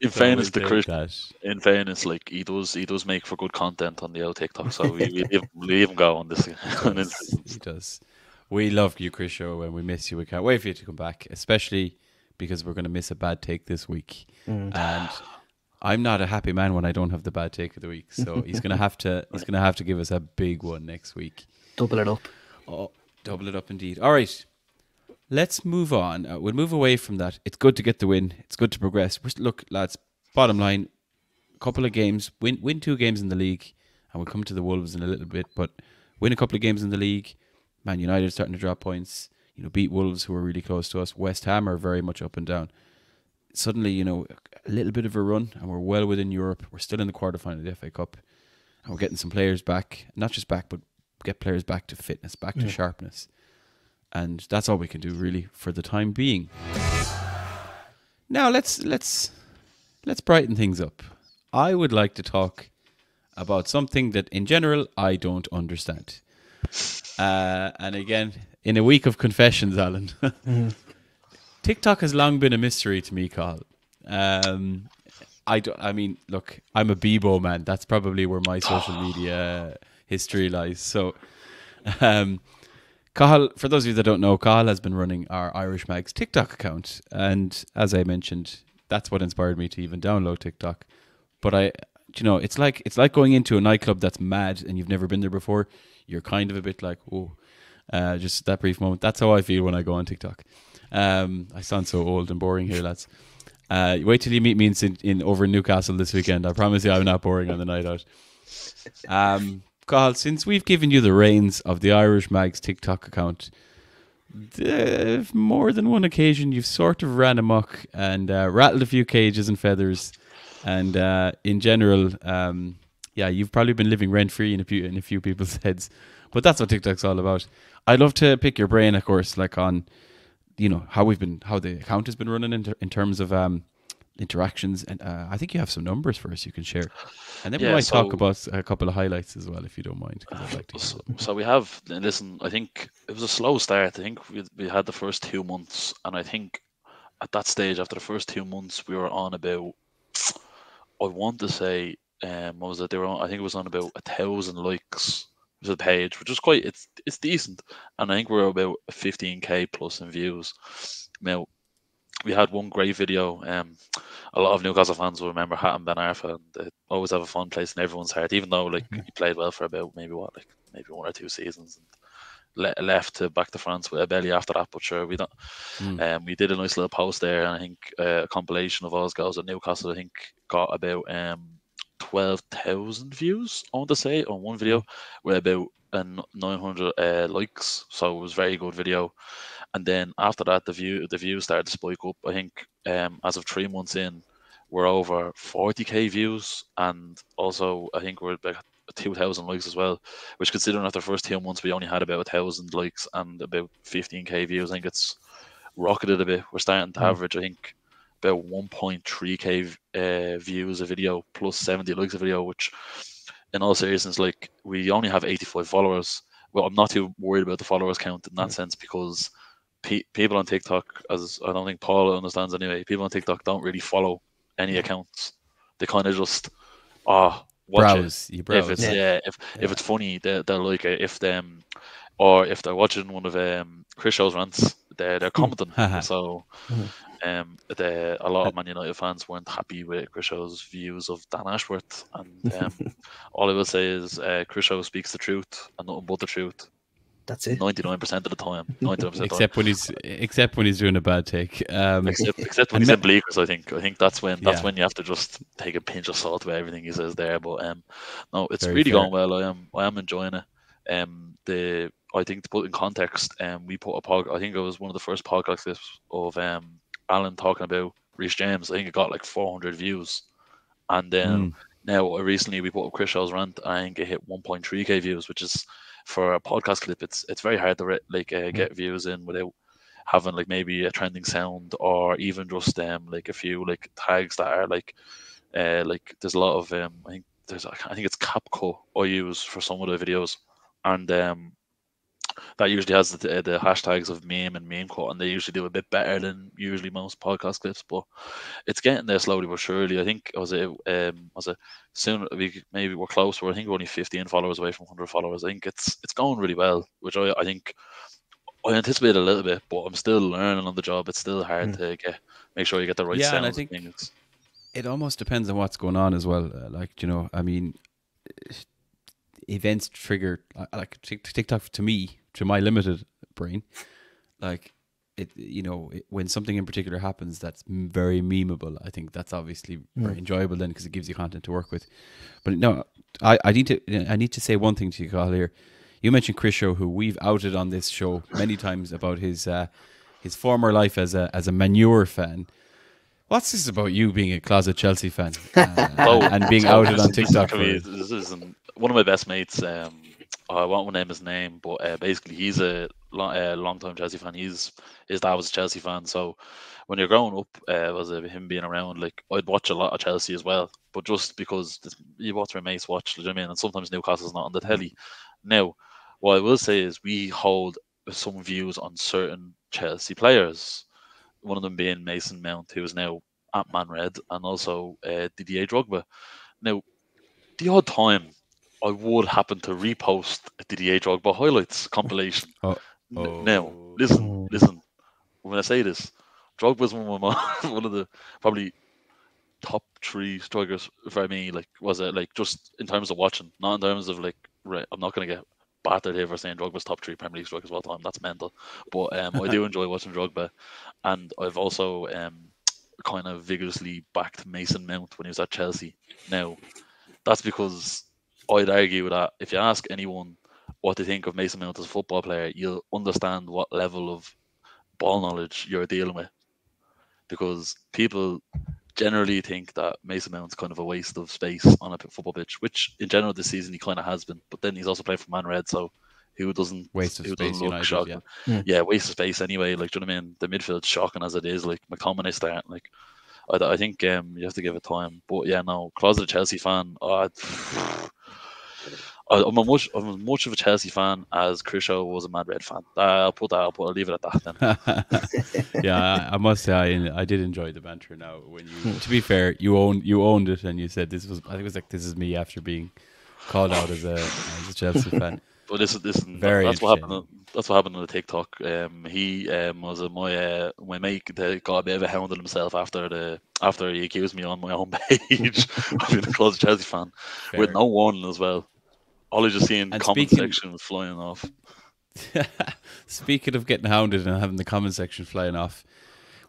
In fairness to Chris, in fairness, like he does make for good content on the old TikTok. So we leave him go on this. He does. We love you, Chris Show, and we miss you. We can't wait for you to come back, especially because we're going to miss a bad take this week. And I'm not a happy man when I don't have the bad take of the week. So he's gonna have to give us a big one next week. Double it up. Oh, double it up indeed. All right, let's move on. We'll move away from that. It's good to get the win. It's good to progress. Look, lads. Bottom line, a couple of games, win 2 games in the league, and we'll come to the Wolves in a little bit. But win a couple of games in the league. Man United starting to drop points. Beat Wolves, who are really close to us. West Ham are very much up and down. Suddenly, a little bit of a run, and we're well within Europe. We're still in the quarterfinal of the FA Cup, and we're getting some players back. Not just back, but get players back to fitness, back to sharpness. And that's all we can do, really, for the time being. Now, let's brighten things up. I would like to talk about something that, in general, I don't understand. And again, in a week of confessions, Alan, TikTok has long been a mystery to me, Carl. I mean, look, I'm a Bebo man. That's probably where my social media history lies. So, Carl, for those of you that don't know, Carl has been running our Irish Mag's TikTok account. And as I mentioned, that's what inspired me to even download TikTok. But it's like going into a nightclub that's mad and you've never been there before. You're kind of a bit like, oh, just that brief moment. That's how I feel when I go on TikTok. I sound so old and boring here, lads. Wait till you meet me in over in Newcastle this weekend. I promise you I'm not boring on the night out. Carl, since we've given you the reins of the Irish Mag's TikTok account, more than one occasion you've sort of ran amok and rattled a few cages and feathers. And in general, you've probably been living rent-free in a few people's heads. But that's what TikTok's all about. I'd love to pick your brain, of course, like on how the account has been running in terms of interactions, and I think you have some numbers for us you can share, and then we might talk about a couple of highlights as well, if you don't mind. I'd like to so we have, listen, I think it was a slow start. I think we had the first 2 months, and I think at that stage, after the first 2 months, we were on about, I want to say, what was it? I think it was on about 1,000 likes to the page, which is quite, it's decent, and I think we're about 15k plus in views. Now, we had one great video. A lot of Newcastle fans will remember Hatton Ben Arfa, and they always have a fun place in everyone's heart, even though he played well for about maybe 1 or 2 seasons, and left to back to France with a belly after that. But sure, we don't. We did a nice little post there, and I think a compilation of all his goals at Newcastle, I think, got about 12,000 views, I want to say, on one video with about 900 likes. So it was a very good video. And then after that, the views started to spike up. I think as of 3 months in, we're over 40k views, and also I think we're about 2,000 likes as well. Which, considering after the first 2 months we only had about 1,000 likes and about 15k views, I think it's rocketed a bit. We're starting to average, I think, about 1.3k views a video plus 70 likes a video, which, in all seriousness, like, we only have 85 followers. Well, I'm not too worried about the followers count in that sense, because people on TikTok, as I don't think Paul understands anyway, people on TikTok don't really follow any accounts. They kind of just watch browse. it. You browse. If it's funny, they'll like it. Or if they're watching one of Chris Show's rants, they're commenting. So a lot of Man United fans weren't happy with Chris Show's views of Dan Ashworth, and all I will say is Chris Show speaks the truth and nothing but the truth. That's it. 99% of the time. 99% except when he's doing a bad take. Except when he's in bleakers, I think that's when you have to just take a pinch of salt with everything he says there. But no, it's very really fair. Going well. I am enjoying it. I think, to put in context, we put a I think it was one of the first podcast clips of Alan talking about Reece James. I think it got like 400 views, and then now recently we put up Chris Shaw's rant. I think it hit 1.3k views, which is, for a podcast clip, it's very hard to get views in without having like maybe a trending sound, or even just like a few like tags that are like there's a lot of I think it's cap cut I use for some of the videos, and that usually has the hashtags of meme and meme cut, and they usually do a bit better than usually most podcast clips. But it's getting there slowly but surely. I think was it soon maybe we're close. I think we're only 15 followers away from 100 followers. I think it's going really well, which I think I anticipate a little bit, but I'm still learning on the job. It's still hard to make sure you get the right sounds. And I think it almost depends on what's going on as well. I mean, events trigger like TikTok to me, to my limited brain, like when something in particular happens that's very memeable, I think that's obviously very enjoyable then, because it gives you content to work with. But no, I need to say one thing to you, Carl, here. You mentioned Chris Show, who we've outed on this show many times about his former life as a manure fan. What's this about you being a closet Chelsea fan and being outed on TikTok? This is one of my best mates. I won't name his name, but basically he's a long-time Chelsea fan. His dad was a Chelsea fan, so when you're growing up, was him being around, like I'd watch a lot of Chelsea as well, but just because you watch my mates watch, you know what I mean? And sometimes Newcastle's not on the telly. Now, what I will say is we hold some views on certain Chelsea players. One of them being Mason Mount, who is now at Man Red, and also Didier Drogba. Now, the odd time I would happen to repost a Didier Drogba highlights compilation. Now, listen. When I say this, Drogba's one of the probably top 3 strikers for me. Like, was it like just in terms of watching, not in terms of like. Right, I'm not going to get battered here for saying Drogba's top 3 Premier League strikers of all time. That's mental. But I do enjoy watching Drogba, and I've also kind of vigorously backed Mason Mount when he was at Chelsea. Now, that's because I'd argue that if you ask anyone what they think of Mason Mount as a football player, you'll understand what level of ball knowledge you're dealing with. Because people generally think that Mason Mount's kind of a waste of space on a football pitch, which in general this season he kind of has been. But then he's also playing for Man Red, so who doesn't waste of space? Look shocking? Yeah, waste of space anyway. Like, do you know what I mean? The midfield's shocking as it is. Like McTominay starting. Like, I think you have to give it time. But yeah, no, closeted Chelsea fan. I'm as much of a Chelsea fan as Chris Howe was a Man Red fan. I'll leave it at that then. Yeah, I must say I did enjoy the banter. Now, when to be fair, you owned it, and you said this is me after being called out as a Chelsea fan. But that's what happened. That's what happened on the TikTok. He was my mate that got a bit of a hound on himself after he accused me on my own page of being a closet Chelsea fan with no warning as well. All I just seeing comment section flying off. Speaking of getting hounded and having the comment section flying off,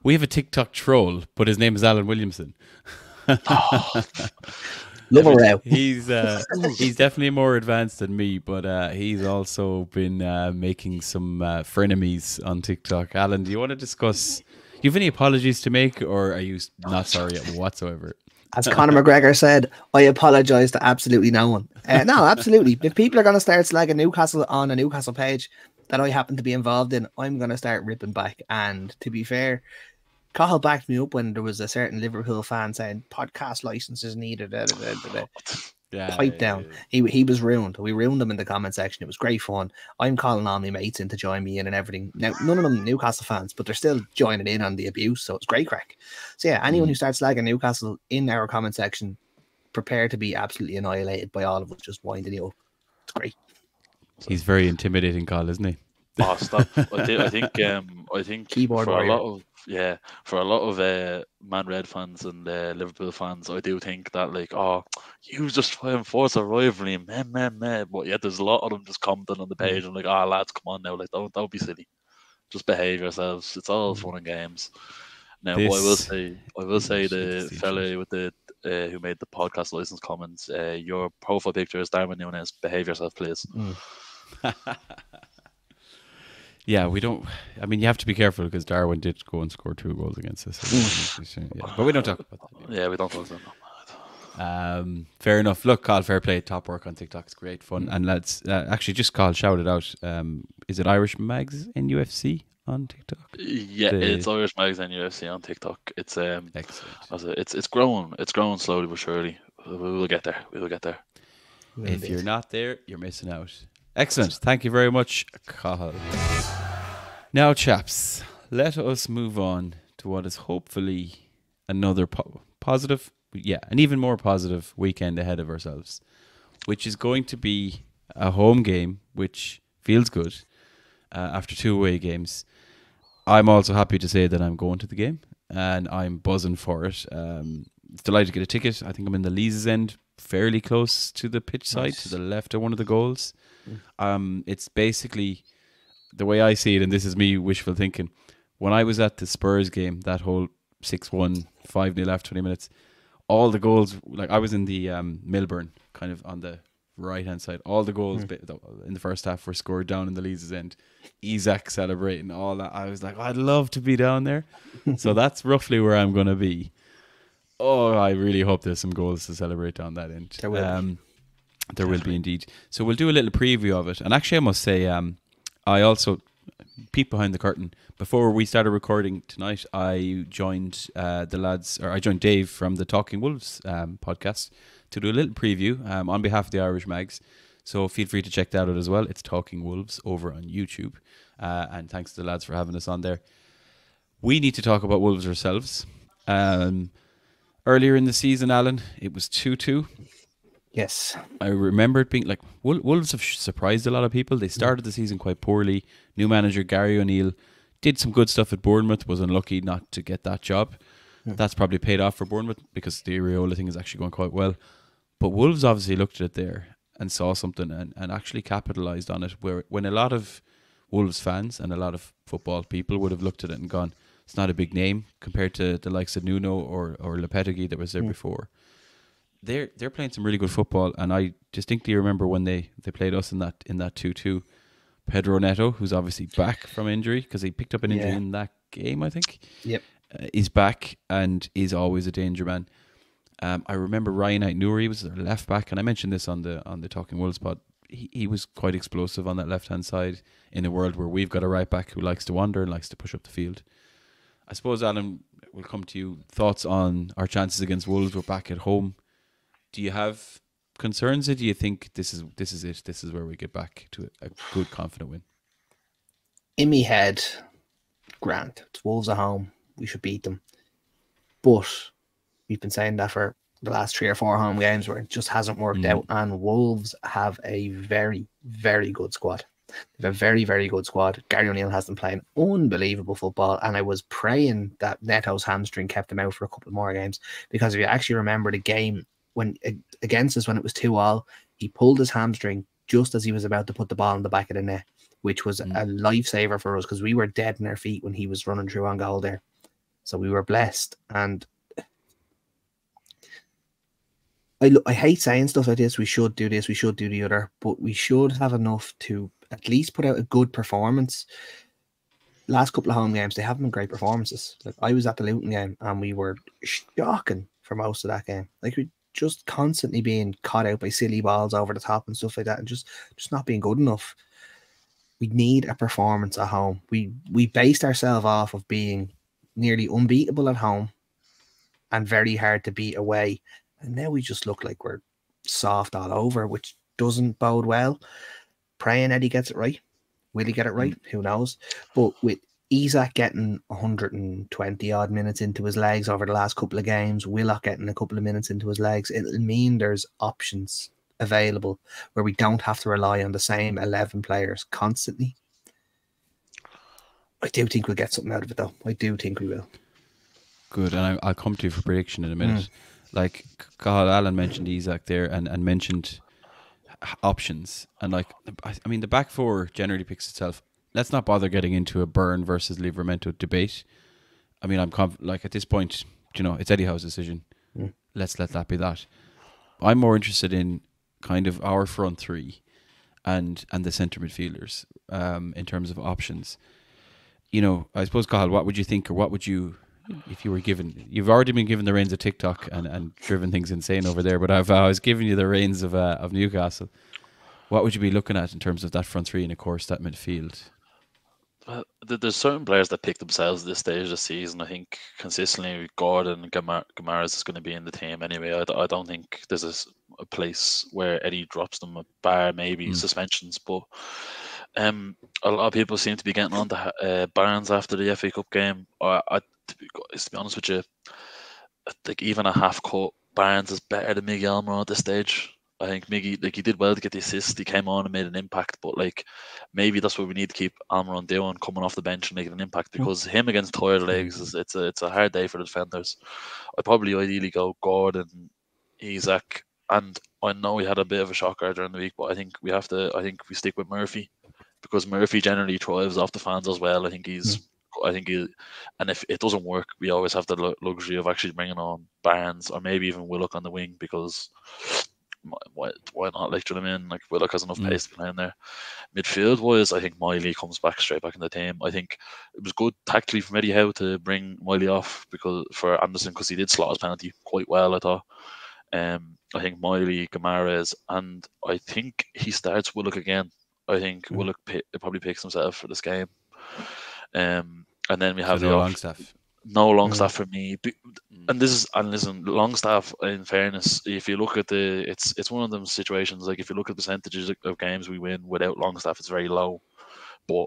we have a TikTok troll, but his name is Alan Williamson. Love a row. He's definitely more advanced than me, but he's also been making some frenemies on TikTok. Alan, do you want to discuss? Do you have any apologies to make, or are you not sorry whatsoever? As Conor McGregor said, I apologise to absolutely no one. No, absolutely. If people are going to start slagging Newcastle on a Newcastle page that I happen to be involved in, I'm going to start ripping back. And to be fair, Cahill backed me up when there was a certain Liverpool fan saying podcast licenses needed. Pipe down. He was ruined. We ruined him in the comment section. It was great fun. I'm calling all my mates in to join me in and everything. Now, none of them Newcastle fans, but they're still joining in on the abuse, so it's great crack. So yeah, anyone who starts slagging Newcastle in our comment section, prepare to be absolutely annihilated by all of us just winding you up. It's great. He's very intimidating, Carl, isn't he? Oh, stop! I think keyboard warrior. For a lot of Man Red fans and Liverpool fans, I do think that you just try and force a rivalry, man. But yet there's a lot of them just commenting on the page and lads, come on now, don't be silly, just behave yourselves. It's all fun and games. Now, what I will say, the fella with the who made the podcast license comments, your profile picture is Darwin Núñez. Behave yourself, please. Yeah, we don't. I mean, you have to be careful because Darwin did go and score 2 goals against us. But we don't talk about that. Yeah, we don't talk about that. Fair enough. Look, Carl, fair play. Top work on TikTok. It's great fun. And let's actually just shout it out. Is it Irish Mags NUFC on TikTok? Yeah, it's Irish Mags NUFC on TikTok. It's excellent. It's growing. It's growing slowly but surely. We will get there. If you're not there, you're missing out. Excellent. Thank you very much, Cathal. Now, chaps, let us move on to what is hopefully another positive, an even more positive weekend ahead of ourselves, which is going to be a home game, which feels good after 2 away games. I'm also happy to say that I'm going to the game, and I'm buzzing for it. Delighted to get a ticket. I think I'm in the Lees end, fairly close to the pitch side, to the left of one of the goals. It's basically, the way I see it, and this is me wishful thinking, when I was at the Spurs game, that whole 6-1, 5-0 after 20 minutes, all the goals, like I was in the Milburn, kind of on the right-hand side, all the goals in the first half were scored down in the Lees end. Isaac celebrating, all that. I was like, I'd love to be down there. So that's roughly where I'm going to be. Oh, I really hope there's some goals to celebrate down that end. There will. There will be indeed. So we'll do a little preview of it. And actually, I must say, I also peeked behind the curtain. Before we started recording tonight, I joined I joined Dave from the Talking Wolves podcast to do a little preview on behalf of the Irish Mags. So feel free to check that out as well. It's Talking Wolves over on YouTube. And thanks to the lads for having us on there. We need to talk about Wolves ourselves. Earlier in the season, Alan, it was 2-2. Yes. I remember it being like, Wolves have surprised a lot of people. They started the season quite poorly. New manager Gary O'Neill did some good stuff at Bournemouth, was unlucky not to get that job. That's probably paid off for Bournemouth because the Areola thing is actually going quite well. But Wolves obviously looked at it there and saw something and actually capitalised on it, where when a lot of Wolves fans and a lot of football people would have looked at it and gone, it's not a big name compared to the likes of Nuno or Lopetegui that was there before. They're playing some really good football, and I distinctly remember when they played us in that 2-2. Pedro Neto, who's obviously back from injury because he picked up an injury in that game, I think. Yep, is back and is always a danger man. I remember Ryan Aït-Nouri was their left back, and I mentioned this on the Talking Wolves pod. He was quite explosive on that left hand side in a world where we've got a right back who likes to wander and likes to push up the field. I suppose, Alan, we'll come to you. Thoughts on our chances against Wolves? We're back at home. Do you have concerns, or do you think this is it? This is where we get back to a good, confident win? In me head, Grant, it's Wolves at home. We should beat them. But we've been saying that for the last 3 or 4 home games where it just hasn't worked out. And Wolves have a very, very good squad. They have a very, very good squad. Gary O'Neill has them playing unbelievable football. And I was praying that Neto's hamstring kept him out for a couple more games. Because if you actually remember the game when against us when it was 2-2, he pulled his hamstring just as he was about to put the ball in the back of the net, which was a lifesaver for us because we were dead in our feet when he was running through on goal there. So we were blessed. And I hate saying stuff like this. We should do this, we should do the other, but we should have enough to at least put out a good performance. Last couple of home games, they haven't been great performances. Like I was at the Luton game and we were shocking for most of that game. Like we just constantly being caught out by silly balls over the top and stuff like that, and just not being good enough. We need a performance at home. We based ourselves off of being nearly unbeatable at home and very hard to beat away. And now we just look like we're soft all over, which doesn't bode well. Praying Eddie gets it right. Will he get it right? Who knows? But with Isaac getting 120 odd minutes into his legs over the last couple of games, Willock getting a couple of minutes into his legs, it'll mean there's options available where we don't have to rely on the same 11 players constantly. I do think we'll get something out of it, though. I do think we will. Good, and I'll come to you for prediction in a minute. Like Cathal, Alan mentioned Isaac there and mentioned options. And like, I mean, the back four generally picks itself. Let's not bother getting into a Byrne versus Livramento debate. I mean, like at this point, you know, it's Eddie Howe's decision. Let's let that be that. I'm more interested in kind of our front three and the centre midfielders in terms of options. You know, I suppose, Cathal, what would you think, or what would you, if you were given, you've already been given the reins of TikTok and driven things insane over there, but I was giving you the reins of Newcastle. What would you be looking at in terms of that front three and, of course, that midfield? there's certain players that pick themselves at this stage of the season. I think consistently Gordon and Gamara's is going to be in the team anyway. I don't think there's a place where Eddie drops them, a bar maybe suspensions, but a lot of people seem to be getting on to Barnes after the FA Cup game. To be honest with you, I think even a half cut Barnes is better than Miggy Almiron at this stage. I think Miggy, he did well to get the assist. He came on and made an impact, but maybe that's what we need to keep Almiron doing, coming off the bench and making an impact, because him against tired legs it's a hard day for the defenders. I'd probably ideally go Gordon, Isak, and I know we had a bit of a shocker during the week, but I think we stick with Murphy, because Murphy generally thrives off the fans as well. And if it doesn't work, we always have the luxury of actually bringing on Barnes or maybe even Willock on the wing, because why not? Do you know what I mean? Willock has enough pace to be playing there. Midfield wise, I think Miley comes straight back in the team. I think it was good tactically from Eddie Howe to bring Miley off for Anderson, because he did slot his penalty quite well, I thought. I think Miley, Gamara's, and I think he starts Willock again. I think Willock probably picks himself for this game. And then we have no Longstaff. No Longstaff for me, and listen, Longstaff. In fairness, if you look at it's one of them situations. If you look at percentages of games we win without Longstaff, it's very low. But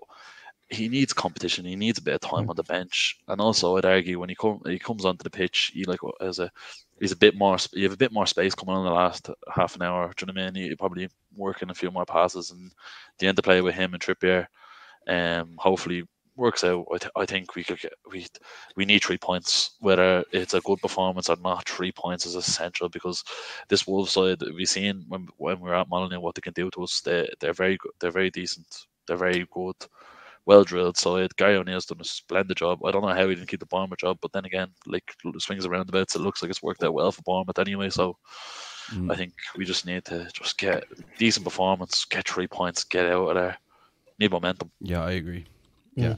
he needs competition. He needs a bit of time on the bench, and also I'd argue when he comes onto the pitch, he's a bit more. You have a bit more space coming on the last half an hour. Do you know what I mean? You probably working a few more passes, and the end to play with him and Trippier. Hopefully works out. I think we need 3 points, whether it's a good performance or not. 3 points is essential, because this Wolves side, we've seen when we're at Molyneux what they can do to us. They're very good. They're very decent. They're very good, well drilled side. Gary O'Neill's done a splendid job. I don't know how he didn't keep the Bournemouth job, but then again, swings and roundabouts, it looks like it's worked out well for Bournemouth anyway. So I think we just need to just get decent performance, get 3 points, get out of there. Need momentum. Yeah, I agree. Yeah.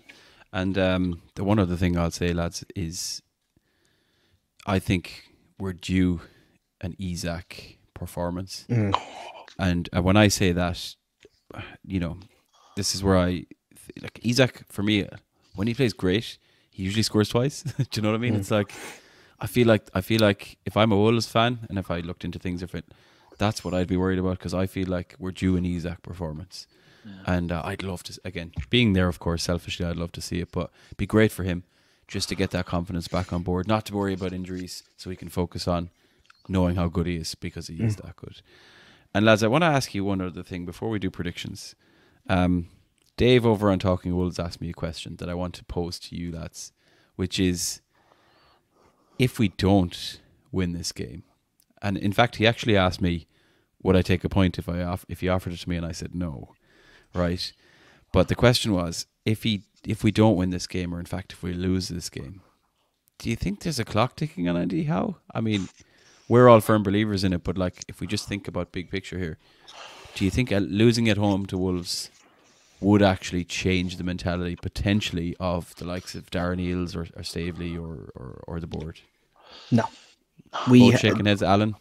And the one other thing I'll say, lads, is I think we're due an Isak performance. And when I say that, this is where Isak, for me, when he plays great, he usually scores twice. Do you know what I mean? It's I feel like if I'm a Wolves fan and if I looked into things different, that's what I'd be worried about, because I feel like we're due an Isak performance. And I'd love to, again, being there, of course, selfishly, I'd love to see it, but it'd be great for him just to get that confidence back on board, not to worry about injuries, so he can focus on knowing how good he is, because he is that good. And lads, I want to ask you one other thing before we do predictions. Dave over on Talking Wolves asked me a question that I want to pose to you, lads, which is, if we don't win this game, and in fact, he actually asked me, would I take a point if he offered it to me, and I said no. Right, but the question was, if we don't win this game, or in fact if we lose this game, do you think there's a clock ticking on Eddie Howe? I mean, we're all firm believers in it, but if we just think about big picture here, do you think losing at home to Wolves would actually change the mentality potentially of the likes of Darren Eales or Stavely or the board? No, both shaking heads, Alan.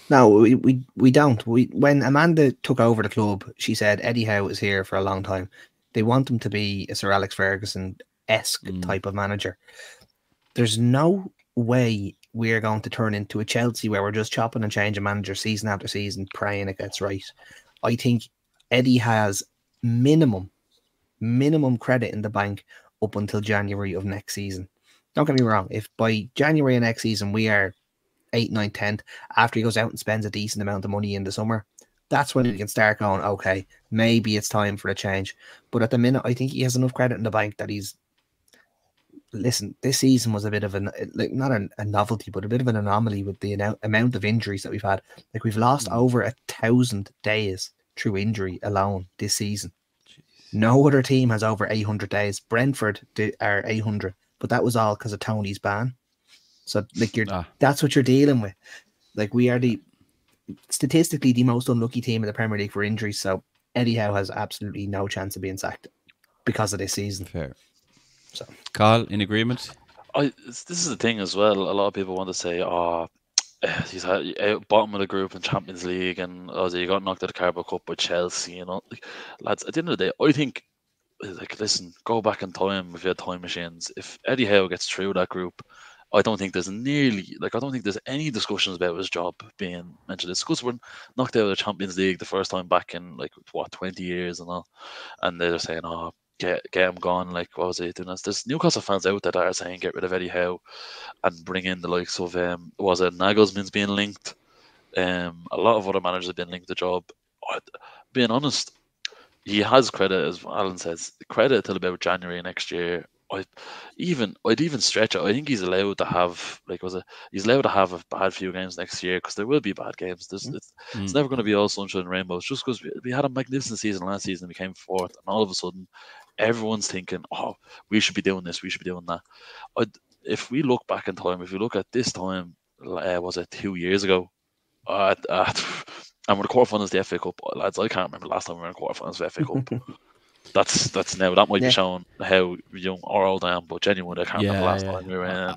No, we don't. When Amanda took over the club, she said Eddie Howe is here for a long time. They want him to be a Sir Alex Ferguson-esque type of manager. There's no way we're going to turn into a Chelsea where we're just chopping and changing manager season after season, praying it gets right. I think Eddie has minimum credit in the bank up until January of next season. Don't get me wrong. If by January of next season we are 8th, 9th, 10th, after he goes out and spends a decent amount of money in the summer, that's when we can start going, okay, maybe it's time for a change. But at the minute, I think he has enough credit in the bank that listen, this season was a bit of not a novelty, but a bit of an anomaly with the amount of injuries that we've had. We've lost over 1,000 days through injury alone this season. Jeez. No other team has over 800 days. Brentford are 800, but that was all because of Tony's ban. So that's what you're dealing with. We are statistically the most unlucky team in the Premier League for injuries. So Eddie Howe has absolutely no chance of being sacked because of this season. Fair. So, Carl, in agreement? This is the thing as well. A lot of people want to say, he's out bottom of the group in Champions League, and you got knocked out of the Carabao Cup with Chelsea. Lads, at the end of the day, I think like, listen, go back in time if you had time machines. If Eddie Howe gets through that group, I don't think there's any discussions about his job being mentioned. It's because we're knocked out of the Champions League the first time back in 20 years and all, and they're saying, oh, get him gone. Like, what was he doing? There's Newcastle fans out there that are saying get rid of Eddie Howe and bring in the likes of was it Nagelsmann's being linked. A lot of other managers have been linked to the job. Being honest, he has credit, as Alan says, credit till about January next year. I'd even stretch it. I think he's allowed to have he's allowed to have a bad few games next year, because there will be bad games. It's never going to be all sunshine and rainbows. Just because we had a magnificent season last season, we came fourth, and all of a sudden everyone's thinking, oh, we should be doing this, we should be doing that. If we look back in time, if we look at this time, was it 2 years ago? And we're the quarterfinals of the FA Cup, lads. I can't remember last time we were in quarterfinals of the FA Cup. That's now, that might be showing how young or old I am, but genuinely I can't remember last time we were in.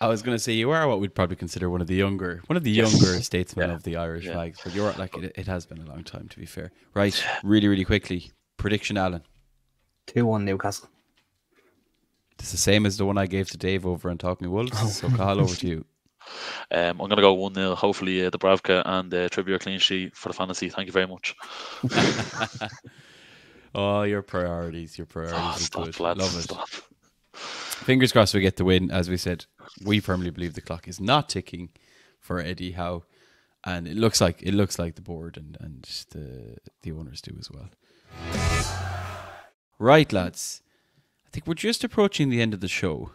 I was going to say you are what we'd probably consider one of the younger statesmen of the Irish flags, but you're it has been a long time, to be fair. Right, really quickly, prediction, Alan. 2-1 Newcastle. It's the same as the one I gave to Dave over on Talking Wolves. So Cathal, over to you. I'm going to go 1-0. Hopefully, Dubravka and Trippier clean sheet for the fantasy. Thank you very much. Oh, your priorities are good. Lads, love it. stop. Fingers crossed we get the win. As we said, we firmly believe the clock is not ticking for Eddie Howe, and it looks like the board and the owners do as well. Right, lads. I think we're just approaching the end of the show.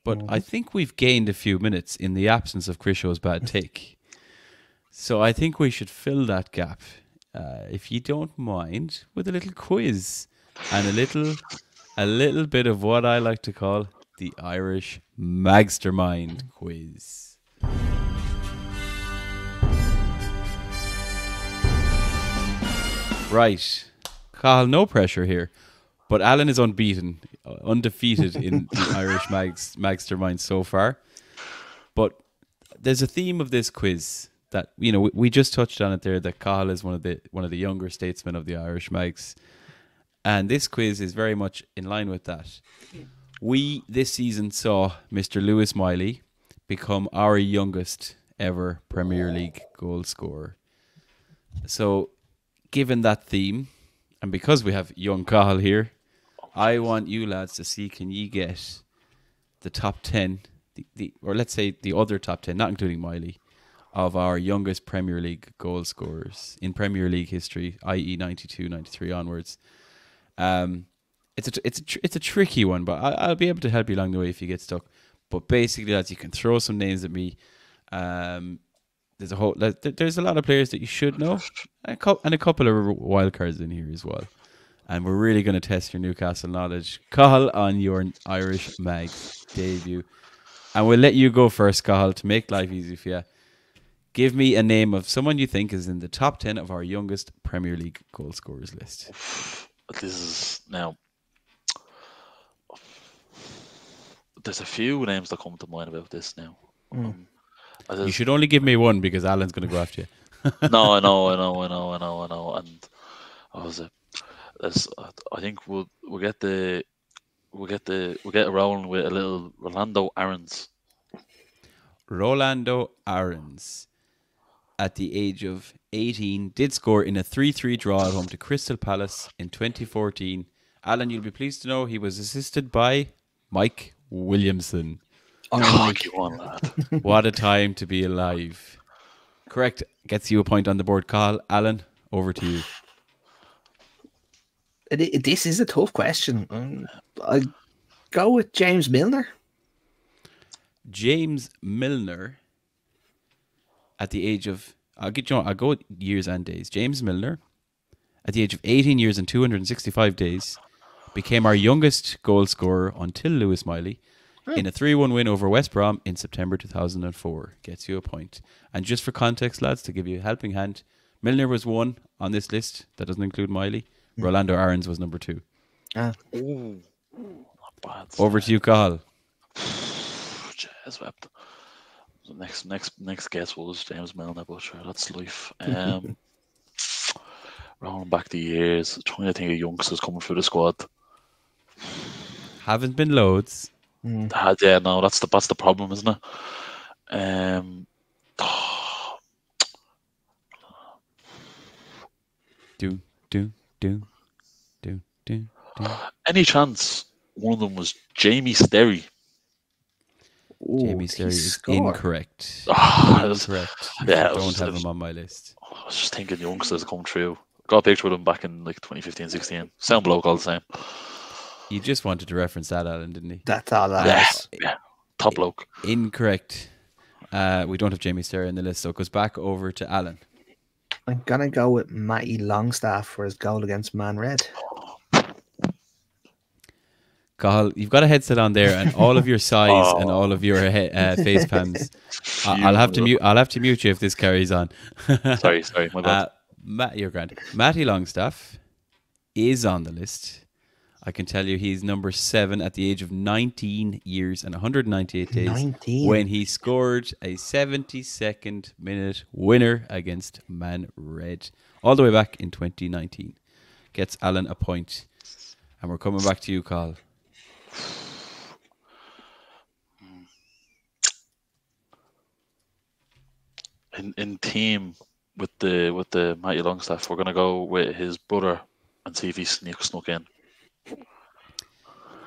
But I think we've gained a few minutes in the absence of Crisho's bad take. So I think we should fill that gap, if you don't mind, with a little quiz and a little bit of what I like to call the Irish Magstermind quiz. Right. Cathal, no pressure here. But Alan is undefeated in the Irish Magstermind so far. But there's a theme of this quiz that, we just touched on it there, that Cathal is one of the younger statesmen of the Irish Mags. And this quiz is very much in line with that. We, this season, saw Mr. Lewis Miley become our youngest ever Premier League goal scorer. So, given that theme, and because we have young Cathal here, I want you lads to see, can you get the top 10, or let's say the other top 10, not including Miley, of our youngest Premier League goal scorers in Premier League history, i.e. 92, 93 onwards. It's a tricky one, but I'll be able to help you along the way if you get stuck. But basically, lads, you can throw some names at me. There's a lot of players that you should know, and a couple of wild cards in here as well. And we're really going to test your Newcastle knowledge. Cathal, on your Irish Mags debut. And we'll let you go first, Cathal, to make life easy for you. Give me a name of someone you think is in the top 10 of our youngest Premier League goal scorers list. This is now. There's a few names that come to mind about this now. You should only give me one, because Alan's going to go after you. No, I know. And what was it? I think we'll get rolling with a little Rolando Aarons. Rolando Aarons, at the age of 18, did score in a 3-3 draw at home to Crystal Palace in 2014. Alan, you'll be pleased to know he was assisted by Mike Williamson. What a time to be alive. Correct. Gets you a point on the board, Cathal. Alan, over to you. This is a tough question. I go with James Milner. James Milner, at the age of, I'll go with years and days. James Milner, at the age of 18 years and 265 days, became our youngest goal scorer until Lewis Miley in a 3-1 win over West Brom in September 2004. Gets you a point. And just for context, lads, to give you a helping hand, Milner was 1 on this list. That doesn't include Miley. Rolando Aarons was number 2. Ooh, not bad. Over to you, Cathal. Jazz wept. The next guess was James Milner, but sure, that's life. Rolling back the years, trying to think of youngsters coming through the squad. Haven't been loads. Yeah, no, that's the problem, isn't it? Do. Any chance one of them was Jamie Sterry? Jamie Sterry is incorrect. Incorrect. Yeah, I don't have him on my list. I was just thinking youngsters come true. Got a picture with him back in like 2015-16. Sound bloke all the same. You just wanted to reference that, Alan, didn't he? That's all that is. Yeah, top bloke. Incorrect. We don't have Jamie Sterry on the list, so it goes back over to Alan. I'm going to go with Matty Longstaff for his goal against Man Red. Cathal, you've got a headset on there, and all of your sighs and all of your face palms. I'll have to mute you if this carries on. sorry, my bad. You're grand. Matty Longstaff is on the list. I can tell you he's number 7 at the age of 19 years and 198 days 19. when he scored a 72nd minute winner against Man Red all the way back in 2019. Gets Alan a point. And we're coming back to you, Cathal. In team with the Matty Longstaff, we're gonna go with his brother and see if he snuck in.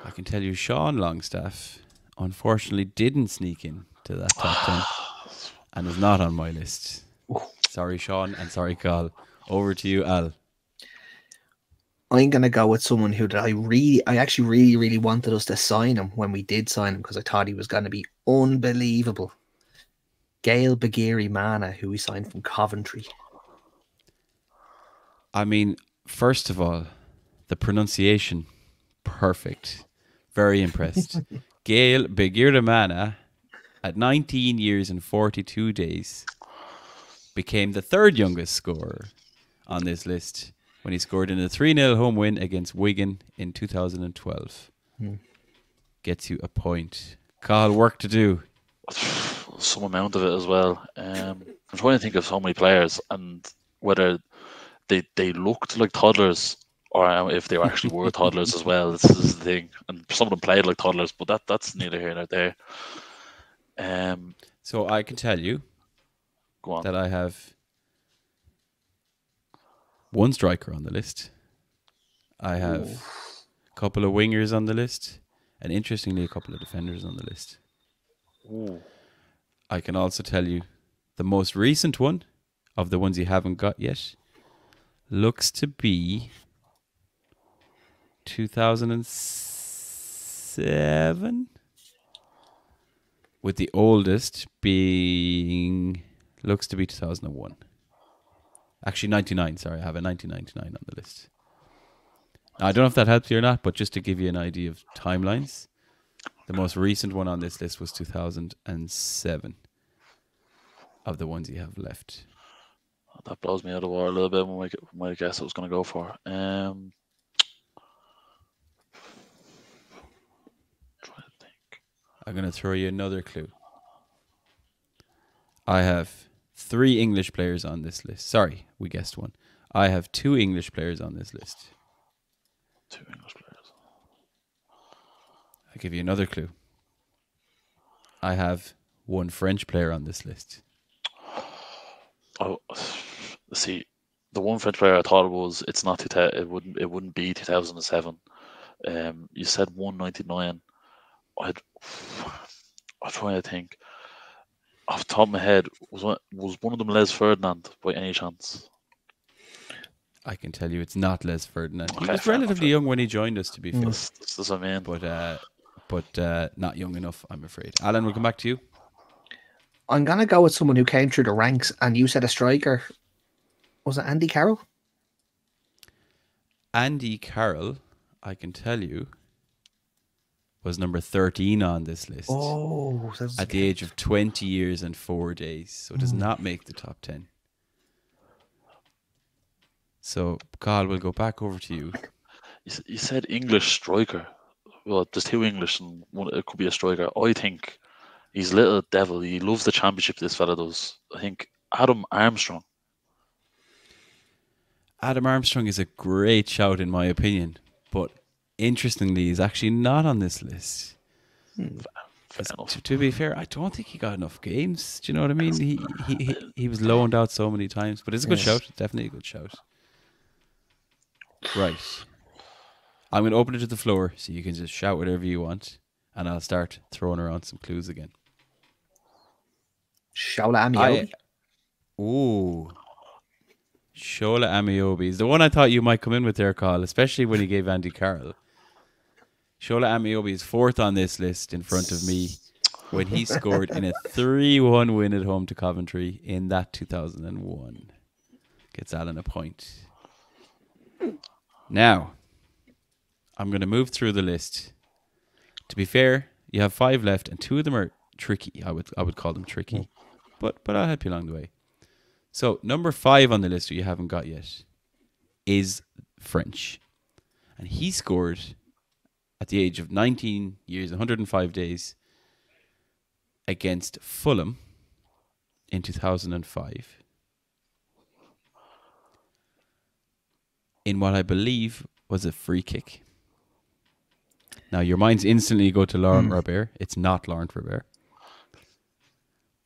I can tell you, Sean Longstaff unfortunately didn't sneak in to that top 10 and is not on my list. Sorry, Sean, and sorry, Cathal. Over to you, Al. I'm gonna go with someone who I actually really wanted us to sign him when we did sign him because I thought he was gonna be unbelievable. Gail Bagiri Mana, who we signed from Coventry. I mean, first of all, the pronunciation, perfect. Very impressed. Gail Bagiri Mana, at 19 years and 42 days, became the 3rd youngest scorer on this list when he scored in a 3-0 home win against Wigan in 2012. Gets you a point. Cathal, work to do. Some amount of it as well. I'm trying to think of so many players and whether they looked like toddlers or if they actually were toddlers as well. This is the thing. And some of them played like toddlers, but that's neither here nor there. So I can tell you that I have one striker on the list. I have a couple of wingers on the list. And interestingly, a couple of defenders on the list. I can also tell you the most recent one of the ones you haven't got yet looks to be 2007, with the oldest being looks to be 2001. Actually, 99. Sorry, I have a 1999 on the list. Now, I don't know if that helps you or not, but just to give you an idea of timelines, the most recent one on this list was 2007 of the ones you have left. That blows me out of the water a little bit when I guess I was going to go for. Trying to think. I'm going to throw you another clue. I have 3 English players on this list. Sorry, we guessed one. I have 2 English players on this list. 2 English players. I'll give you another clue. I have 1 French player on this list. Oh, see, the one French player I thought it was. It's not. It wouldn't be 2007. You said 199. I'm trying to think. Off the top of my head, was one of them Les Ferdinand by any chance? I can tell you it's not Les Ferdinand. He Okay, was fair relatively enough. young when he joined us, to be fair. That's what I mean. But not young enough, I'm afraid. Alan, we'll come back to you. I'm gonna go with someone who came through the ranks, and you said a striker. Was it Andy Carroll? Andy Carroll, I can tell you, was number 13 on this list. Oh, at the age of 20 years and 4 days. So it does not make the top 10. So, Cathal, we'll go back over to you. You said English striker. Well, there's 2 English and it could be a striker. I think he's a little devil. He loves the championship, this fella does. I think Adam Armstrong. Adam Armstrong is a great shout in my opinion, but interestingly, he's actually not on this list. To be fair, I don't think he got enough games. Do you know what I mean? He was loaned out so many times, but it's a good shout. Definitely a good shout. Right. I'm going to open it to the floor so you can just shout whatever you want, and I'll start throwing around some clues again. Shola Amiobi. Ooh. Shola Amiobi is the one I thought you might come in with there, Carl, especially when he gave Andy Carroll. Shola Amiobi is fourth on this list in front of me when he scored in a 3-1 win at home to Coventry in that 2001. Gets Alan a point. Now, I'm going to move through the list. To be fair, you have 5 left, and 2 of them are tricky. I would call them tricky, but I'll help you along the way. So, number 5 on the list that you haven't got yet is French. And he scored at the age of 19 years and 105 days against Fulham in 2005. In what I believe was a free kick. Now, your minds instantly go to Laurent Robert. It's not Laurent Robert.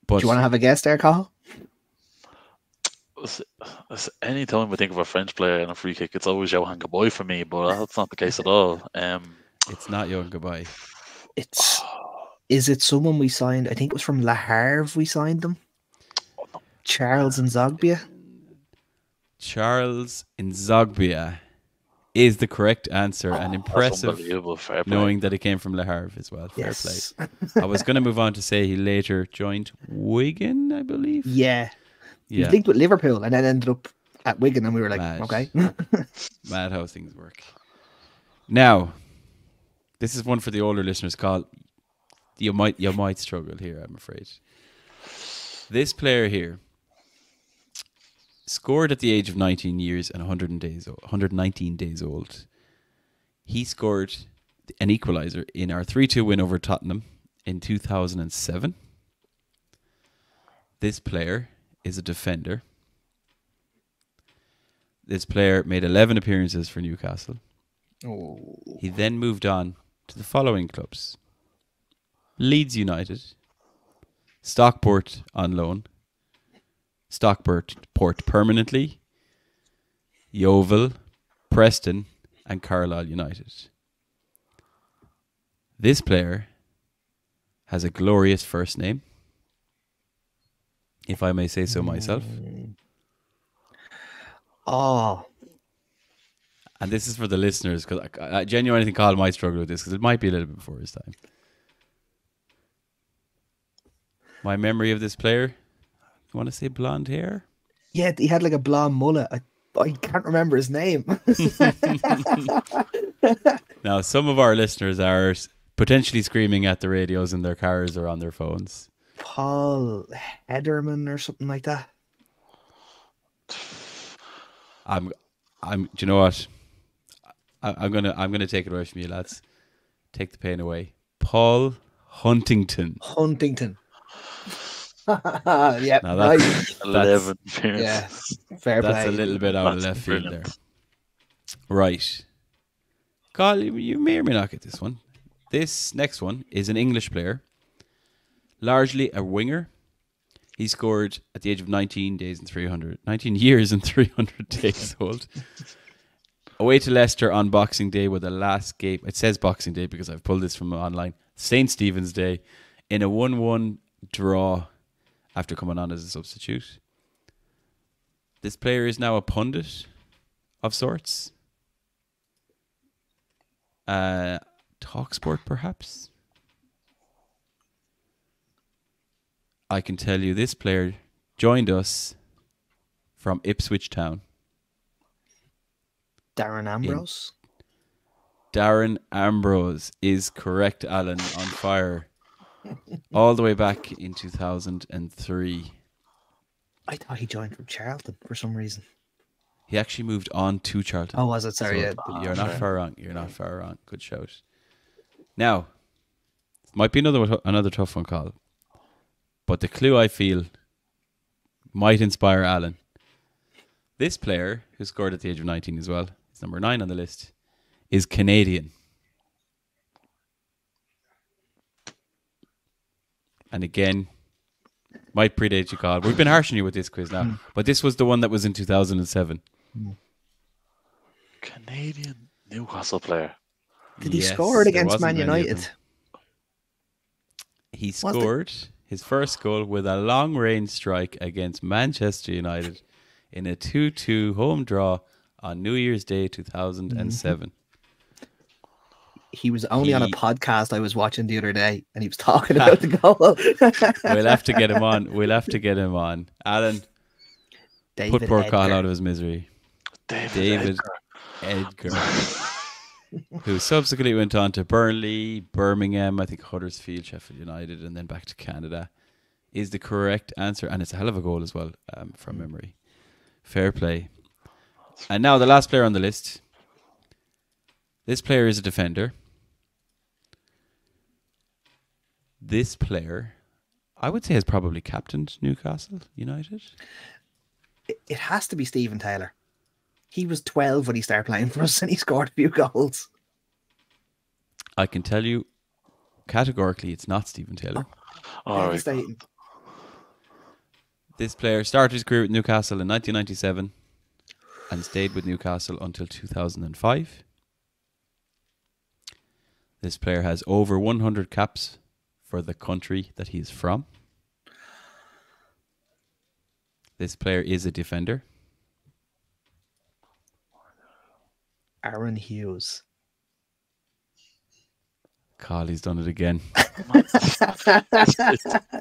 But do you want to have a guess there, Carl? Any time we think of a French player and a free kick, it's always Johan Gaboy for me, but that's not the case at all. It's not Johan Gaboy. Is it someone we signed? I think it was from Le Havre we signed them. Charles Nzogbia. Charles Nzogbia is the correct answer, and impressive knowing that it came from Le Havre as well. Fair play. I was going to move on to say he later joined Wigan, I believe. Yeah. You linked with Liverpool and then ended up at Wigan, and we were like, okay. Mad how things work. Now, this is one for the older listeners, Carl. You might struggle here, I'm afraid. This player here scored at the age of 19 years and 119 days old. He scored an equaliser in our 3-2 win over Tottenham in 2007. This player is a defender. This player made 11 appearances for Newcastle. Oh. He then moved on to the following clubs: Leeds United, Stockport on loan, Stockport permanently, Yeovil, Preston, and Carlisle United. This player has a glorious first name, if I may say so myself. Oh. And this is for the listeners, because I genuinely think Carl might struggle with this, because it might be a little bit before his time. My memory of this player, you want to say blonde hair? Yeah, he had like a blonde mullet. I can't remember his name. Now, some of our listeners are potentially screaming at the radios in their cars or on their phones. Paul Hederman or something like that. Do you know what? I'm gonna take it away from you, lads. Take the pain away. Paul Huntington. Yeah, now nice. 11. Yeah, fair play. That's a little bit out of left field there. Right. Carl, you may or may not get this one. This next one is an English player, largely a winger. He scored at the age of 19 years and 300 days old. Away to Leicester on Boxing Day with the last game. It says Boxing Day because I've pulled this from online. St. Stephen's Day in a 1-1 draw after coming on as a substitute. This player is now a pundit of sorts. TalkSport, perhaps. I can tell you this player joined us from Ipswich Town. Darren Ambrose. Darren Ambrose is correct, Alan, on fire. All the way back in 2003. I thought he joined from Charlton for some reason. He actually moved on to Charlton. Oh, was it? Sorry. So you're not far wrong. You're not far wrong. Good shout. Now, might be another tough one, Carl. But the clue I feel might inspire Alan. This player, who scored at the age of 19 as well, is number 9 on the list, is Canadian. And again, might predate you, Carl. We've been harshing you with this quiz now, but this was the one that was in 2007. Canadian Newcastle player. Did he score it against Man wasn't many of United? them. He scored his first goal with a long-range strike against Manchester United in a 2-2 home draw on New Year's Day 2007. He was only on a podcast I was watching the other day, and he was talking about the goal. We'll have to get him on. We'll have to get him on. Alan, David put poor Edgar. Carl out of his misery. David Edgar. Who subsequently went on to Burnley, Birmingham, I think Huddersfield, Sheffield United, and then back to Canada, is the correct answer. And it's a hell of a goal as well, from memory. Fair play. And now the last player on the list. This player is a defender. This player, I would say, has probably captained Newcastle United. It has to be Stephen Taylor. He was 12 when he started playing for us, and he scored a few goals. I can tell you categorically it's not Stephen Taylor. All right. This player started his career with Newcastle in 1997 and stayed with Newcastle until 2005. This player has over 100 caps for the country that he's from. This player is a defender. Aaron Hughes. Carl, he's done it again.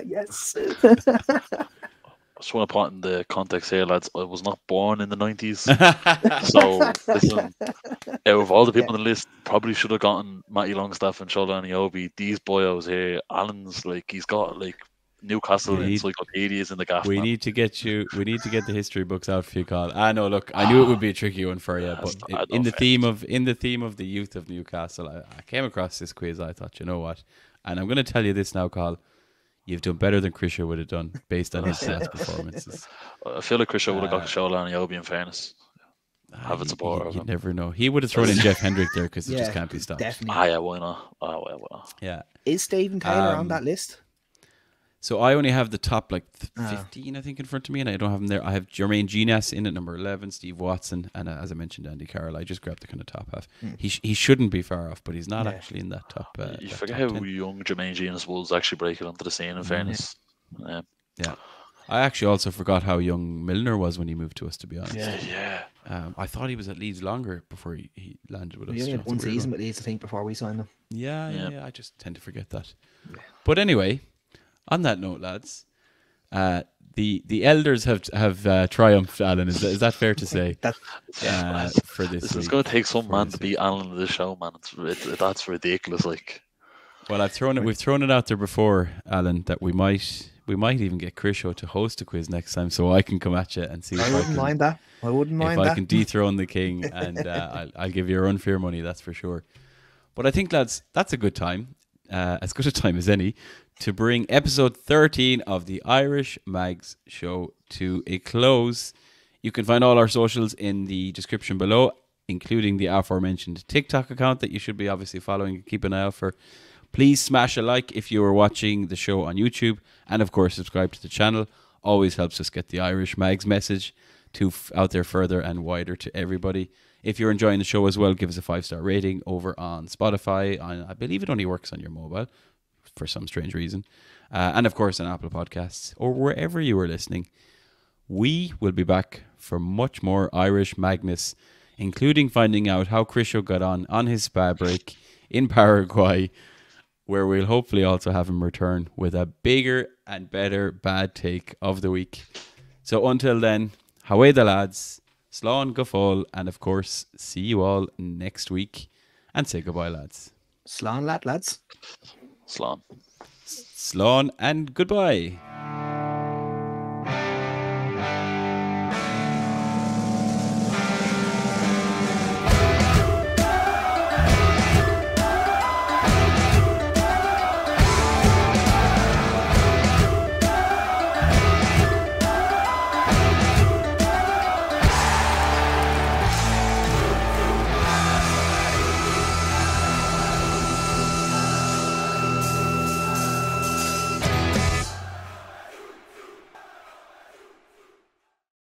Yes. I just want to put in the context here, lads. I was not born in the 90s. So, listen, out of all the people on the list, probably should have gotten Matty Longstaff and Shola Anunoby. These boyos here, Alan's like, he's got like Newcastle encyclopedias in the gaff. We need to get the history books out for you, Carl. I know, look, I knew it would be a tricky one for you, but in the theme of the youth of Newcastle, I came across this quiz. I thought, you know what? And I'm going to tell you this now, Carl. You've done better than Krisha would have done based on his past performances. I feel like Krisha would have got Shola Anunoby in fairness. Have it support of you him. never know. He would have thrown in Jeff Hendrick there because it just can't be stopped. Definitely. Yeah, why not? Why not? Yeah. Is Stephen Taylor on that list? So I only have the top 15, I think, in front of me, and I don't have them there. I have Jermaine Genius in at number 11, Steve Watson, and as I mentioned, Andy Carroll. I just grabbed the kind of top half. He shouldn't be far off, but he's not actually in that top. You forget how 10. young Jermaine Genius was actually breaking onto the scene, in fairness. Yeah. I actually also forgot how young Milner was when he moved to us, to be honest. Yeah. I thought he was at Leeds longer before he landed with us. We only had one season with Leeds, I think, before we signed him. Yeah. I just tend to forget that. Yeah. But anyway, on that note, lads, the elders have triumphed, Alan. Is that fair to say? For this It's going to take some man to beat Alan in this show, man. That's ridiculous. Like, well, we've thrown it out there before, Alan, that we might even get Krisho to host a quiz next time, so I can come at you and see. I wouldn't mind that. If I can dethrone the king, and I'll give you a run for your money. That's for sure. But I think, lads, that's a good time, as good a time as any, to bring episode 13 of the Irish Mags show to a close. You can find all our socials in the description below, including the aforementioned TikTok account that you should be obviously following and keep an eye out for. Please smash a like if you are watching the show on YouTube, and of course subscribe to the channel. Always helps us get the Irish Mags message out there further and wider to everybody. If you're enjoying the show as well, give us a 5-star rating over on Spotify. I believe it only works on your mobile for some strange reason. And of course on Apple Podcasts or wherever you are listening. We will be back for much more Irish Magnus, including finding out how Krisho got on his spa break in Paraguay, where we'll hopefully also have him return with a bigger and better bad take of the week. So until then, Howe the lads, Slán go fóill, and of course, see you all next week. And say goodbye, lads. Slán lads. Slán. Slán and goodbye.